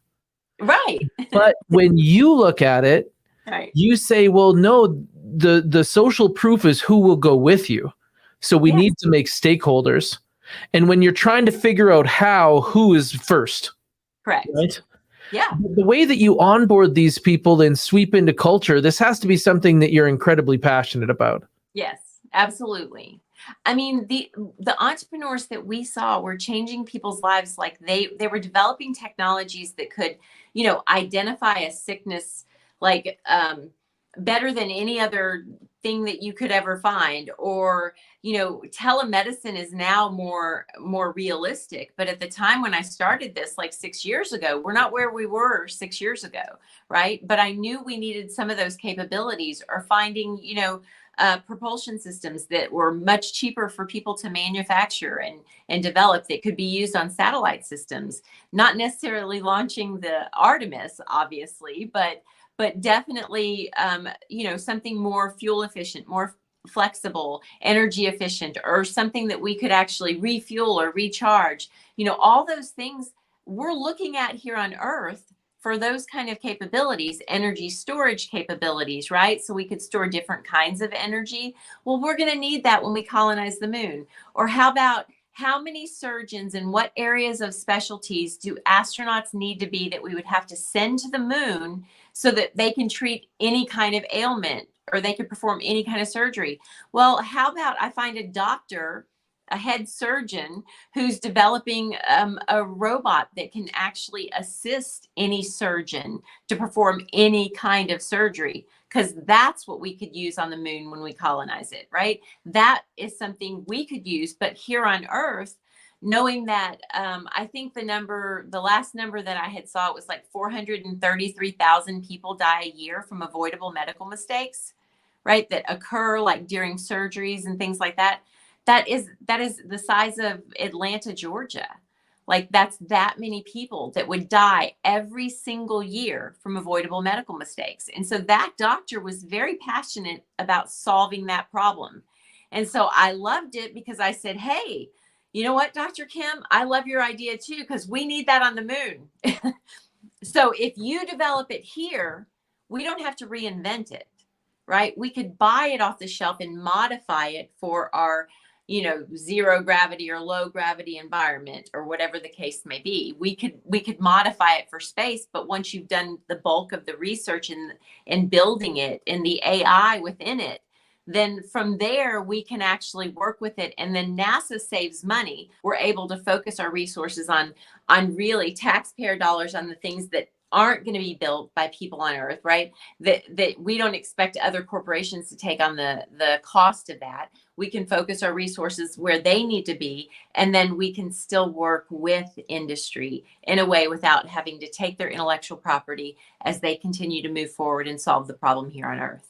Right. But when you look at it, Right. you say, well, no, the social proof is who will go with you. So we Yes. need to make stakeholders. And when you're trying to figure out who is first, Correct. right? Yeah. The way that you onboard these people and sweep into culture, this has to be something that you're incredibly passionate about. Yes, absolutely. I mean, the entrepreneurs that we saw were changing people's lives. Like they were developing technologies that could, you know, identify a sickness like better than any other thing that you could ever find. Or, you know, telemedicine is now more realistic. But at the time when I started this, like 6 years ago, we're not where we were 6 years ago, right? But I knew we needed some of those capabilities, or finding, you know, propulsion systems that were much cheaper for people to manufacture and develop, that could be used on satellite systems. Not necessarily launching the Artemis, obviously, but definitely, you know, something more fuel efficient, more flexible, energy efficient, or something that we could actually refuel or recharge. You know, all those things we're looking at here on Earth for those kind of capabilities, energy storage capabilities, right? So we could store different kinds of energy. Well, we're going to need that when we colonize the moon. Or how about how many surgeons and what areas of specialties do astronauts need to be that we would have to send to the moon so that they can treat any kind of ailment, or they could perform any kind of surgery? Well, how about I find a doctor, a head surgeon, who's developing a robot that can actually assist any surgeon to perform any kind of surgery, because that's what we could use on the moon when we colonize it, right? That is something we could use. But here on Earth, knowing that, I think the last number that I had saw, it was like 433,000 people die a year from avoidable medical mistakes, right? That occur like during surgeries and things like that. That is the size of Atlanta, Georgia. Like that's that many people that would die every single year from avoidable medical mistakes. And so that doctor was very passionate about solving that problem. And so I loved it, because I said, hey, you know what, Dr. Kim, I love your idea too, because we need that on the moon. So if you develop it here, we don't have to reinvent it, right? We could buy it off the shelf and modify it for our, you know, zero gravity or low gravity environment, or whatever the case may be. We could modify it for space, but once you've done the bulk of the research and building it and the AI within it, then from there we can actually work with it. And then NASA saves money. We're able to focus our resources on really taxpayer dollars on the things that aren't going to be built by people on Earth, right? That we don't expect other corporations to take on the cost of that. We can focus our resources where they need to be, and then we can still work with industry in a way without having to take their intellectual property as they continue to move forward and solve the problem here on Earth.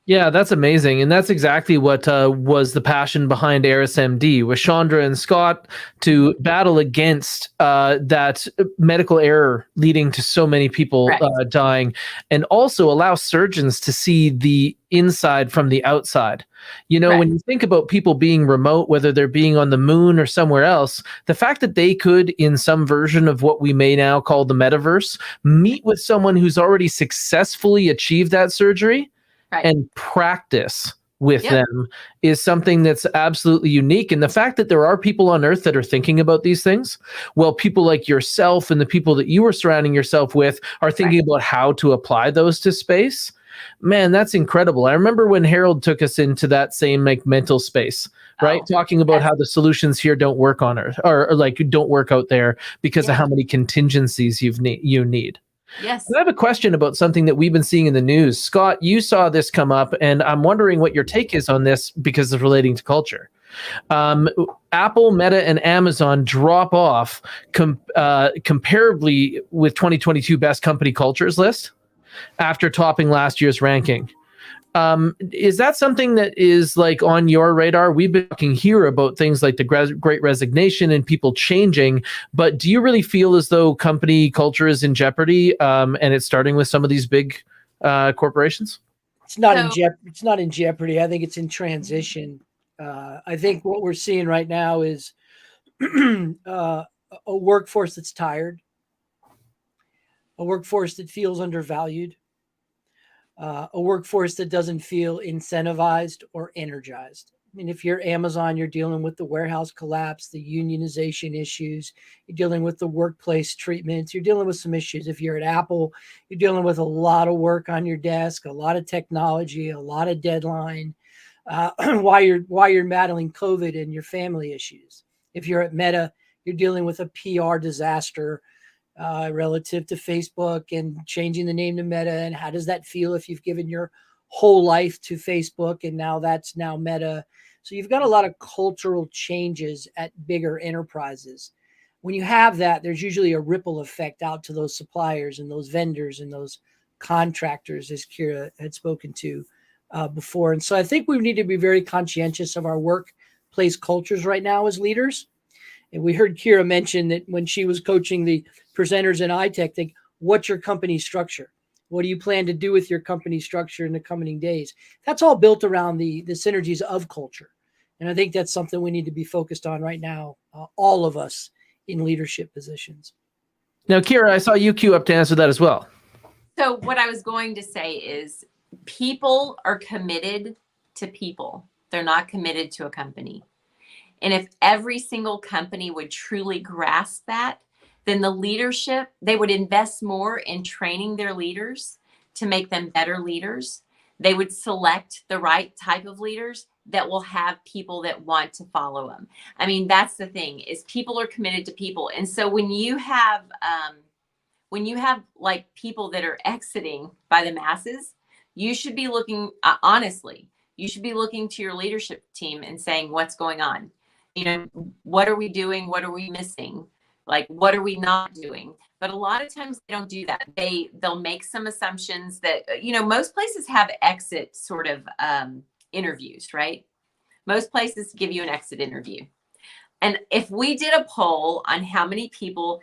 Yeah, that's amazing. And that's exactly what was the passion behind AerisMD, with Chandra and Scott, to battle against that medical error leading to so many people dying, and also allow surgeons to see the inside from the outside. You know, when you think about people being remote, whether they're being on the moon or somewhere else, the fact that they could, in some version of what we may now call the metaverse, meet with someone who's already successfully achieved that surgery and practice with Yep. them is something that's absolutely unique. And the fact that there are people on earth that are thinking about these things, well, people like yourself and the people that you are surrounding yourself with are thinking Right. about how to apply those to space. Man, that's incredible. I remember when Harold took us into that same like mental space, right? Oh, Talking about yes. how the solutions here don't work on Earth, or like don't work out there because of Yeah. how many contingencies you need. Yes. I have a question about something that we've been seeing in the news. Scott, you saw this come up, and I'm wondering what your take is on this because of relating to culture. Um, Apple, Meta, and Amazon drop off comparably with 2022 best company cultures list after topping last year's ranking. Is that something that is like on your radar? We've been talking here about things like the Great Resignation and people changing, but do you really feel as though company culture is in jeopardy, and it's starting with some of these big corporations? It's not in So, it's not in jeopardy. I think it's in transition. I think what we're seeing right now is a workforce that's tired, a workforce that feels undervalued, a workforce that doesn't feel incentivized or energized. I mean, if you're Amazon, you're dealing with the warehouse collapse, the unionization issues, you're dealing with the workplace treatments, you're dealing with some issues. If you're at Apple, you're dealing with a lot of work on your desk, a lot of technology, a lot of deadline, while you're battling COVID and your family issues. If you're at Meta, you're dealing with a PR disaster relative to Facebook and changing the name to Meta. And how does that feel if you've given your whole life to Facebook and now that's now Meta? So you've got a lot of cultural changes at bigger enterprises. When you have that, there's usually a ripple effect out to those suppliers and those vendors and those contractors, as Kira had spoken to before. And so I think we need to be very conscientious of our workplace cultures right now as leaders. And we heard Kira mention that when she was coaching the presenters in iTech, think, what's your company structure? What do you plan to do with your company structure in the coming days? That's all built around the synergies of culture. And I think that's something we need to be focused on right now, all of us in leadership positions. Now, Kira, I saw you queue up to answer that as well. So what I was going to say is people are committed to people. They're not committed to a company. And if every single company would truly grasp that, then the leadership, they would invest more in training their leaders to make them better leaders. They would select the right type of leaders that will have people that want to follow them. I mean, that's the thing, is people are committed to people. And so when you have like people that are exiting by the masses, you should be looking, honestly, you should be looking to your leadership team and saying, what's going on? You know, what are we doing? What are we missing? Like, what are we not doing? But a lot of times they don't do that. They'll make some assumptions that, most places have exit sort of interviews, right? Most places give you an exit interview. And if we did a poll on how many people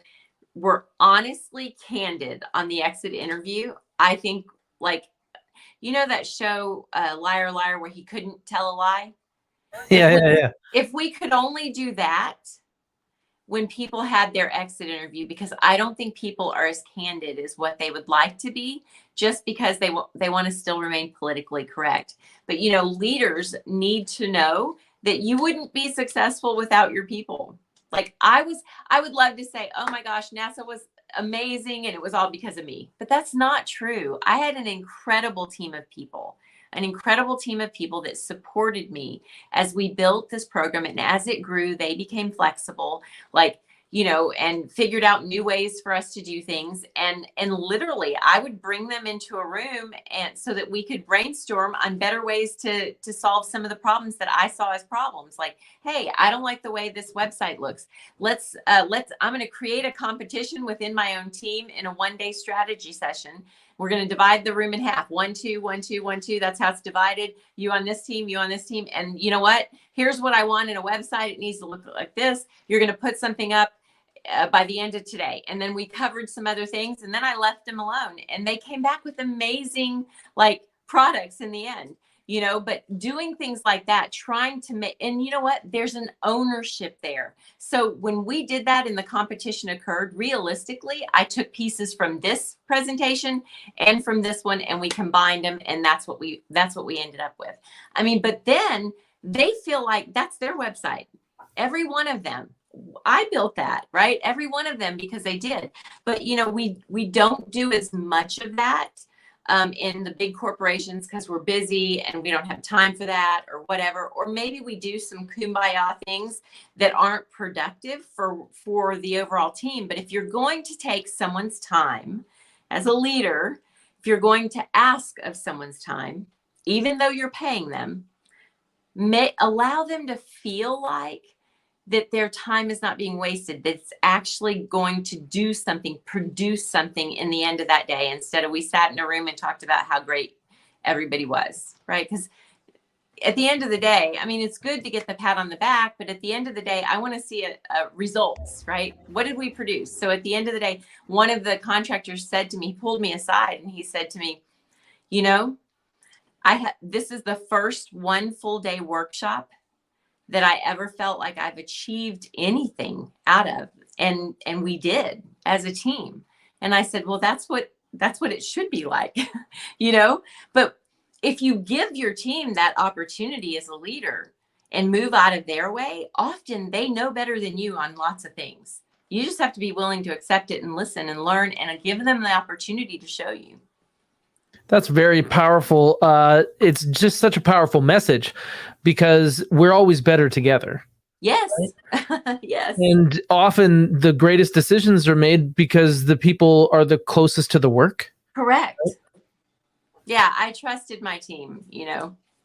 were honestly candid on the exit interview, I think, like, that show, Liar, Liar, where he couldn't tell a lie? Yeah. If we could only do that when people had their exit interview, because I don't think people are as candid as what they would like to be, just because they want to still remain politically correct. But, leaders need to know that you wouldn't be successful without your people. Like I would love to say, oh my gosh, NASA was amazing and it was all because of me. But that's not true. I had an incredible team of people that supported me as we built this program. And as it grew, they became flexible, and figured out new ways for us to do things. And literally I would bring them into a room and so that we could brainstorm on better ways to solve some of the problems that I saw as problems. Like, hey, I don't like the way this website looks. I'm going to create a competition within my own team in a one-day strategy session. We're going to divide the room in half. 1, 2, 1, 2, 1, 2. That's how it's divided. You on this team, you on this team. And you know what? Here's what I want in a website. It needs to look like this. You're going to put something up by the end of today. And then we covered some other things. And then I left them alone. And they came back with amazing, products in the end. but doing things like that, trying to make, and you know what, there's an ownership there. So when we did that and the competition occurred, realistically, I took pieces from this presentation and from this one, and we combined them, and that's what we ended up with. I mean, but then they feel like that's their website. Every one of them. I built that, right? Every one of them, because they did. But we don't do as much of that in the big corporations because we're busy and we don't have time for that or whatever. Or maybe we do some kumbaya things that aren't productive for the overall team. But if you're going to take someone's time as a leader, if you're going to ask of someone's time, even though you're paying them, allow them to feel like that their time is not being wasted, that it's actually going to do something, produce something in the end of that day, instead of we sat in a room and talked about how great everybody was, right? Because at the end of the day, I mean, it's good to get the pat on the back, but at the end of the day, I want to see results, right? What did we produce? So at the end of the day, one of the contractors said to me, he pulled me aside and he said to me, this is the first one full day workshop that I ever felt like I've achieved anything out of. And we did as a team. And I said, well, that's what it should be like, but if you give your team that opportunity as a leader and move out of their way, often they know better than you on lots of things. You just have to be willing to accept it and listen and learn and give them the opportunity to show you. That's very powerful. It's just such a powerful message because we're always better together. Yes. Right? Yes. And often the greatest decisions are made because the people are the closest to the work. Correct. Right? Yeah. I trusted my team,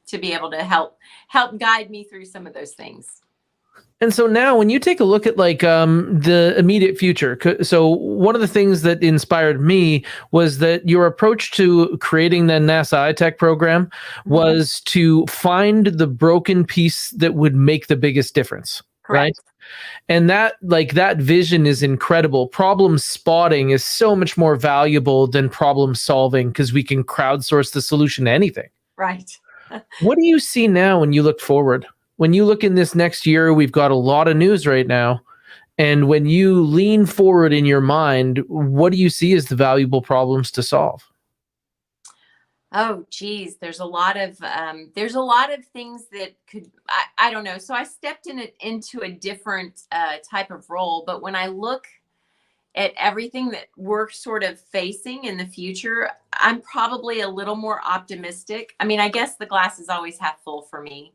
to be able to help guide me through some of those things. And so now when you take a look at the immediate future, so one of the things that inspired me was that your approach to creating the NASA iTech program was to find the broken piece that would make the biggest difference. Correct. Right? And that vision is incredible. Problem spotting is so much more valuable than problem solving because we can crowdsource the solution to anything. Right. What do you see now when you look forward? When you look in this next year, we've got a lot of news right now. And when you lean forward in your mind, what do you see as the valuable problems to solve? Oh, geez, there's a lot of things that could, I don't know. So I stepped into a different type of role. But when I look at everything that we're sort of facing in the future, I'm probably a little more optimistic. I mean, I guess the glass is always half full for me.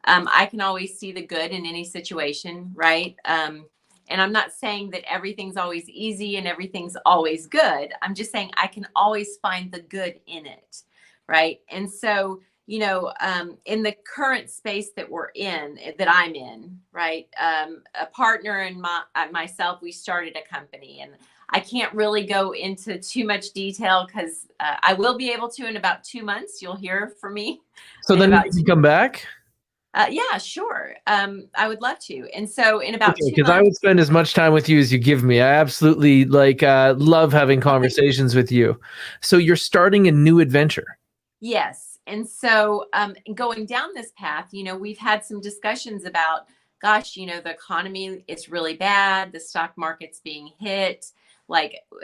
I can always see the good in any situation, right? And I'm not saying that everything's always easy and everything's always good. I'm just saying I can always find the good in it, right? And so, in the current space that I'm in, right? A partner and myself, we started a company, and I can't really go into too much detail because I will be able to in about 2 months. You'll hear from me. So then you can come back? Yeah, sure. I would love to. And so in about 2 months, because I would spend as much time with you as you give me. I absolutely love having conversations with you. So you're starting a new adventure. Yes. And so going down this path, we've had some discussions about, gosh, the economy is really bad. The stock market's being hit.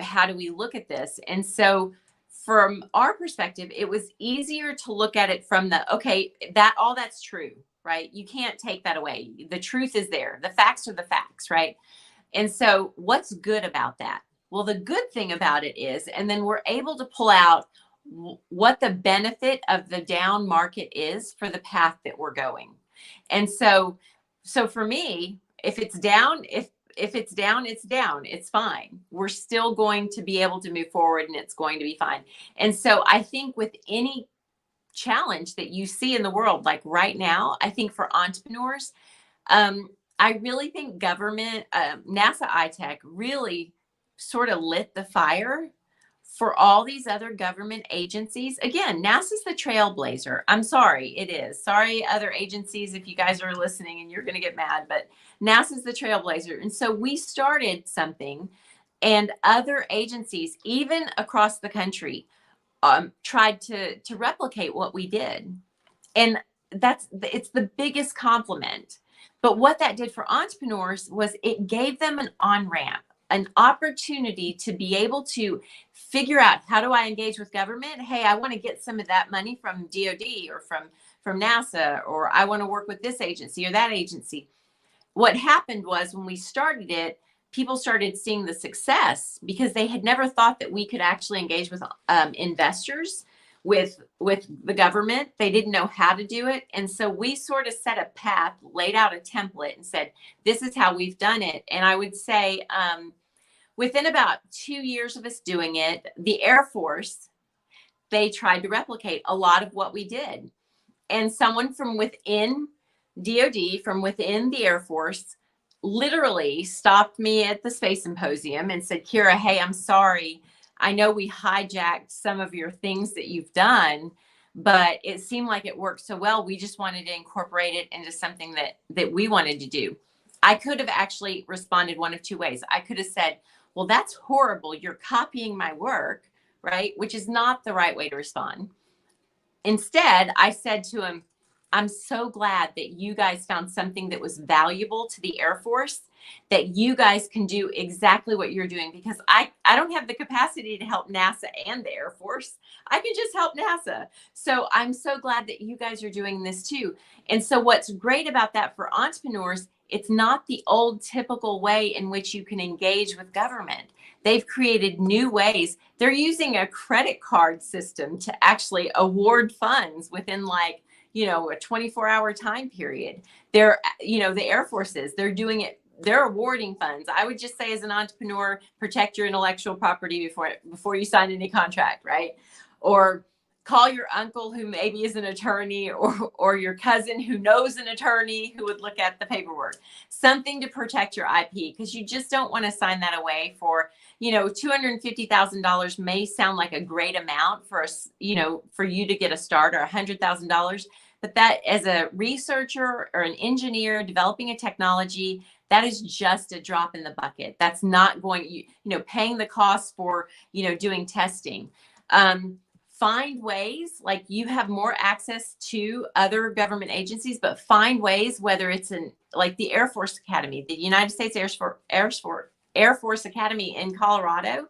How do we look at this? And so from our perspective, it was easier to look at it from that's true. Right? You can't take that away. The truth is there. The facts are the facts, right? And so what's good about that? Well, the good thing about it is, and then we're able to pull out what the benefit of the down market is for the path that we're going. And so for me, if it's down, it's down, it's fine. We're still going to be able to move forward and it's going to be fine. And so I think with any challenge that you see in the world, like right now, I think for entrepreneurs, I really think government, NASA iTech really sort of lit the fire for all these other government agencies. Again, NASA's the trailblazer. I'm sorry, it is. Sorry, other agencies, if you guys are listening and you're going to get mad, but NASA's the trailblazer. And so we started something, and other agencies, even across the country, tried to replicate what we did. And it's the biggest compliment. But what that did for entrepreneurs was it gave them an on-ramp, an opportunity to be able to figure out, how do I engage with government? Hey, I want to get some of that money from DoD or from NASA, or I want to work with this agency or that agency. What happened was, when we started it, people started seeing the success because they had never thought that we could actually engage with investors, with the government. They didn't know how to do it. And so we sort of set a path, laid out a template, and said, this is how we've done it. And I would say within about 2 years of us doing it, the Air Force, they tried to replicate a lot of what we did. And someone from within DoD, from within the Air Force, literally stopped me at the Space Symposium and said, Kira, hey, I'm sorry. I know we hijacked some of your things that you've done, but it seemed like it worked so well. We just wanted to incorporate it into something that we wanted to do. I could have actually responded one of two ways. I could have said, well, that's horrible. You're copying my work, right? Which is not the right way to respond. Instead, I said to him, I'm so glad that you guys found something that was valuable to the Air Force, that you guys can do exactly what you're doing, because I don't have the capacity to help NASA and the Air Force. I can just help NASA. So I'm so glad that you guys are doing this too. And so what's great about that for entrepreneurs, it's not the old typical way in which you can engage with government. They've created new ways. They're using a credit card system to actually award funds within a 24-hour time period. They're, the Air Forces, they're doing it. They're awarding funds. I would just say, as an entrepreneur, protect your intellectual property before you sign any contract, right? Or call your uncle who maybe is an attorney, or your cousin who knows an attorney who would look at the paperwork. Something to protect your IP, because you just don't want to sign that away for, $250,000 may sound like a great amount for for you to get a start, or $100,000. But that, as a researcher or an engineer developing a technology, that is just a drop in the bucket. That's not going, paying the costs for, doing testing. Find ways, like, you have more access to other government agencies, but find ways, whether it's like the Air Force Academy, the United States Air Force Academy in Colorado.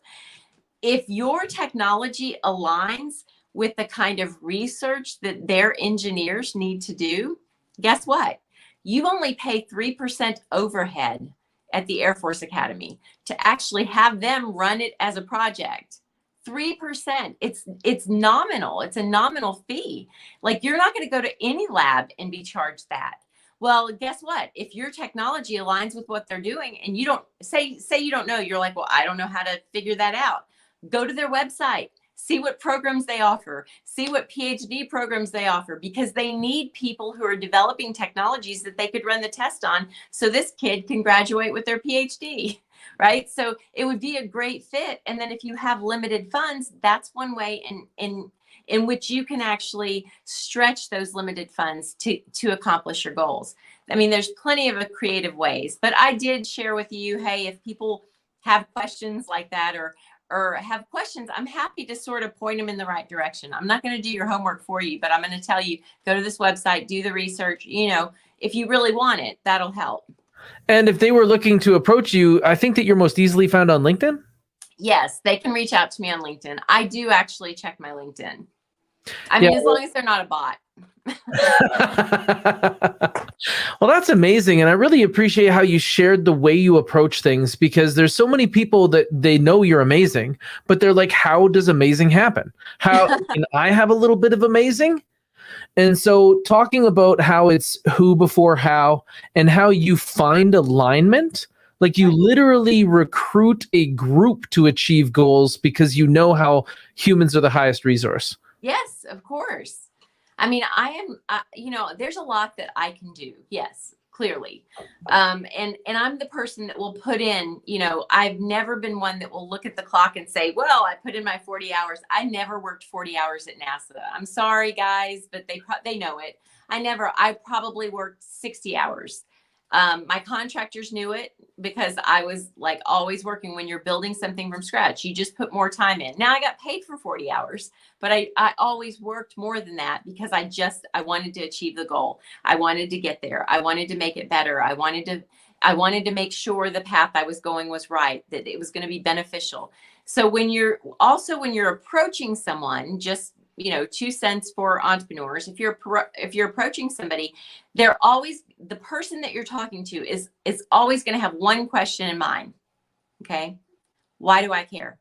If your technology aligns with the kind of research that their engineers need to do, guess what? You only pay 3% overhead at the Air Force Academy to actually have them run it as a project. 3%. It's nominal. It's a nominal fee. Like, you're not going to go to any lab and be charged that. Well, guess what? If your technology aligns with what they're doing, and you don't say you don't know, you're like, well, I don't know how to figure that out. Go to their website, see what programs they offer, see what PhD programs they offer, because they need people who are developing technologies that they could run the test on, so this kid can graduate with their PhD. Right? So it would be a great fit. And then if you have limited funds, that's one way in which you can actually stretch those limited funds to accomplish your goals. I mean, there's plenty of creative ways, but I did share with you, hey, if people have questions like that, or have questions, I'm happy to sort of point them in the right direction. I'm not going to do your homework for you, but I'm going to tell you, go to this website, do the research. If you really want it, that'll help. And if they were looking to approach you, I think that you're most easily found on LinkedIn? Yes, they can reach out to me on LinkedIn. I do actually check my LinkedIn. I mean, as long as they're not a bot. Well, that's amazing. And I really appreciate how you shared the way you approach things, because there's so many people that they know you're amazing, but they're like, how does amazing happen? How can I have a little bit of amazing? And so talking about how it's who before how, and how you find alignment, like you literally recruit a group to achieve goals because you know how humans are the highest resource. Yes, of course. I mean, I am, there's a lot that I can do. Yes, clearly. And I'm the person that will put in, I've never been one that will look at the clock and say, well, I put in my 40 hours. I never worked 40 hours at NASA. I'm sorry, guys, but they know it. I probably worked 60 hours. My contractors knew it because I was like always working. When you're building something from scratch, you just put more time in. Now I got paid for 40 hours, but I always worked more than that because I wanted to achieve the goal. I wanted to get there. I wanted to make it better. I wanted to make sure the path I was going was right, that it was going to be beneficial. So when you're approaching someone, just, 2 cents for entrepreneurs. If you're approaching somebody, the person that you're talking to is always going to have one question in mind. Okay. Why do I care?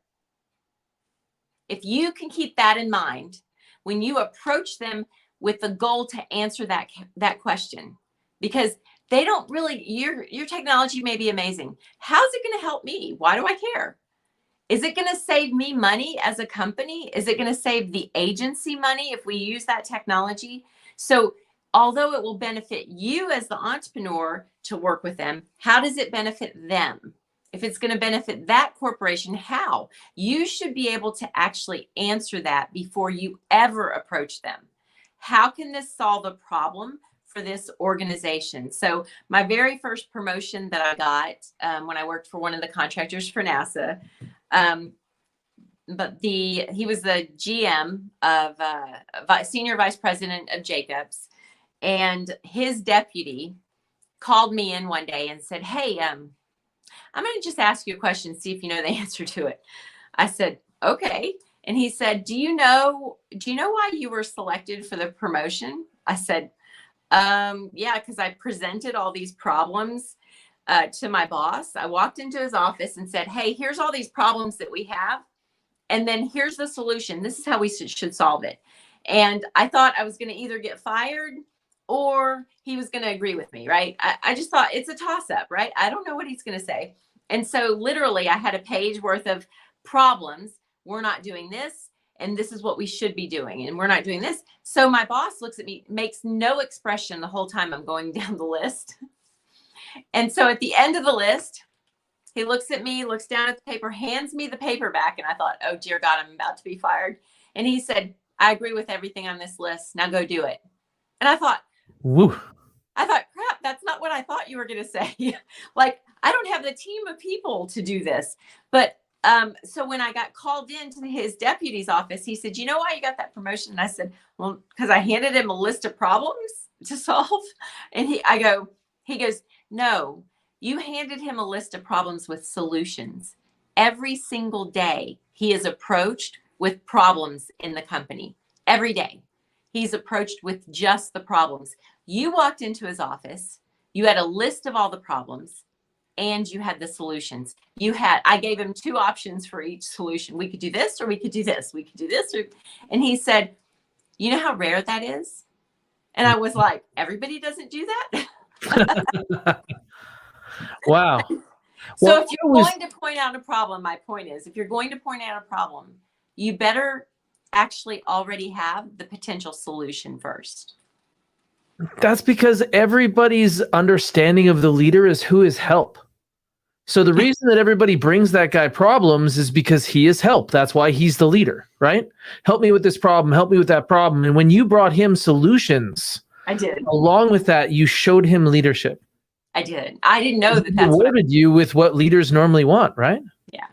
If you can keep that in mind, when you approach them with the goal to answer that question, because they don't really, your technology may be amazing. How's it going to help me? Why do I care? Is it going to save me money as a company? Is it going to save the agency money if we use that technology? So although it will benefit you as the entrepreneur to work with them, how does it benefit them? If it's going to benefit that corporation, how? You should be able to actually answer that before you ever approach them. How can this solve a problem for this organization? So my very first promotion that I got when I worked for one of the contractors for NASA, but he was the GM of senior vice president of Jacobs, and his deputy called me in one day and said, "Hey, I'm going to just ask you a question, see if you know the answer to it." I said, "Okay." And he said, do you know why you were selected for the promotion? I said, yeah, because I presented all these problems to my boss. I walked into his office and said, "Hey, here's all these problems that we have. And then here's the solution. This is how we should solve it." And I thought I was going to either get fired or he was going to agree with me, right? I just thought it's a toss-up, right? I don't know what he's going to say. And so literally I had a page worth of problems. We're not doing this, and this is what we should be doing, and we're not doing this. So my boss looks at me, makes no expression the whole time I'm going down the list. And so at the end of the list, he looks at me, looks down at the paper, hands me the paper back. And I thought, oh, dear God, I'm about to be fired. And he said, "I agree with everything on this list. Now go do it." And I thought, Woo. crap, that's not what I thought you were going to say. Like, I don't have the team of people to do this. But so when I got called into his deputy's office, he said, "You know why you got that promotion?" And I said, "Well, because I handed him a list of problems to solve." And he goes, "No, you handed him a list of problems with solutions. Every single day he is approached with problems in the company. Every day he's approached with just the problems. You walked into his office, you had a list of all the problems, and you had the solutions. I gave him 2 options for each solution. We could do this, or we could do this. We could do this." And he said, "You know how rare that is?" And I was like, everybody doesn't do that? Wow. So Well, if you're going to point out a problem, my point is, if you're going to point out a problem, you better actually already have the potential solution first. That's because everybody's understanding of the leader is who is help. So the reason that everybody brings that guy problems is because he is help. That's why he's the leader, right? Help me with this problem. Help me with that problem. And when you brought him solutions, I did. Along with that, you showed him leadership. I did. I didn't know that. That's rewarded you with what leaders normally want, right? Yeah.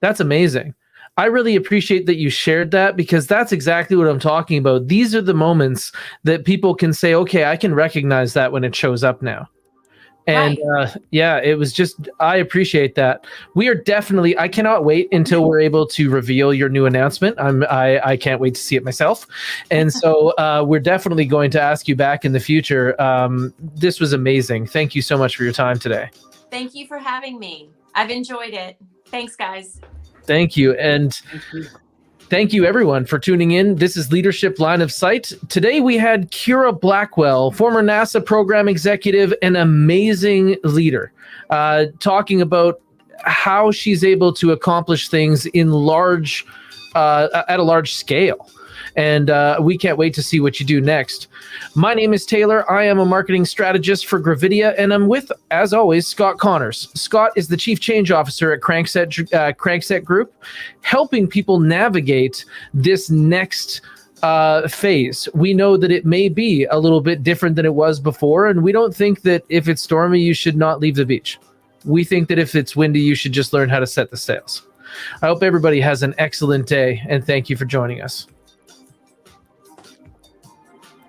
That's amazing. I really appreciate that you shared that, because that's exactly what I'm talking about. These are the moments that people can say, okay, I can recognize that when it shows up now. And yeah, it was just, I appreciate that. We are definitely, I cannot wait until we're able to reveal your new announcement. I can't wait to see it myself. And so we're definitely going to ask you back in the future. This was amazing. Thank you so much for your time today. Thank you for having me. I've enjoyed it. Thanks, guys. Thank you. And thank you, everyone, for tuning in. This is Leadership Line of Sight. Today, we had Kira Blackwell, former NASA program executive, an amazing leader, talking about how she's able to accomplish things in at a large scale. And we can't wait to see what you do next. My name is Taylor. I am a marketing strategist for Gravidia, and I'm with, as always, Scott Connors. Scott is the Chief Change Officer at Crankset Group, helping people navigate this next phase. We know that it may be a little bit different than it was before, and we don't think that if it's stormy, you should not leave the beach. We think that if it's windy, you should just learn how to set the sails. I hope everybody has an excellent day, and thank you for joining us.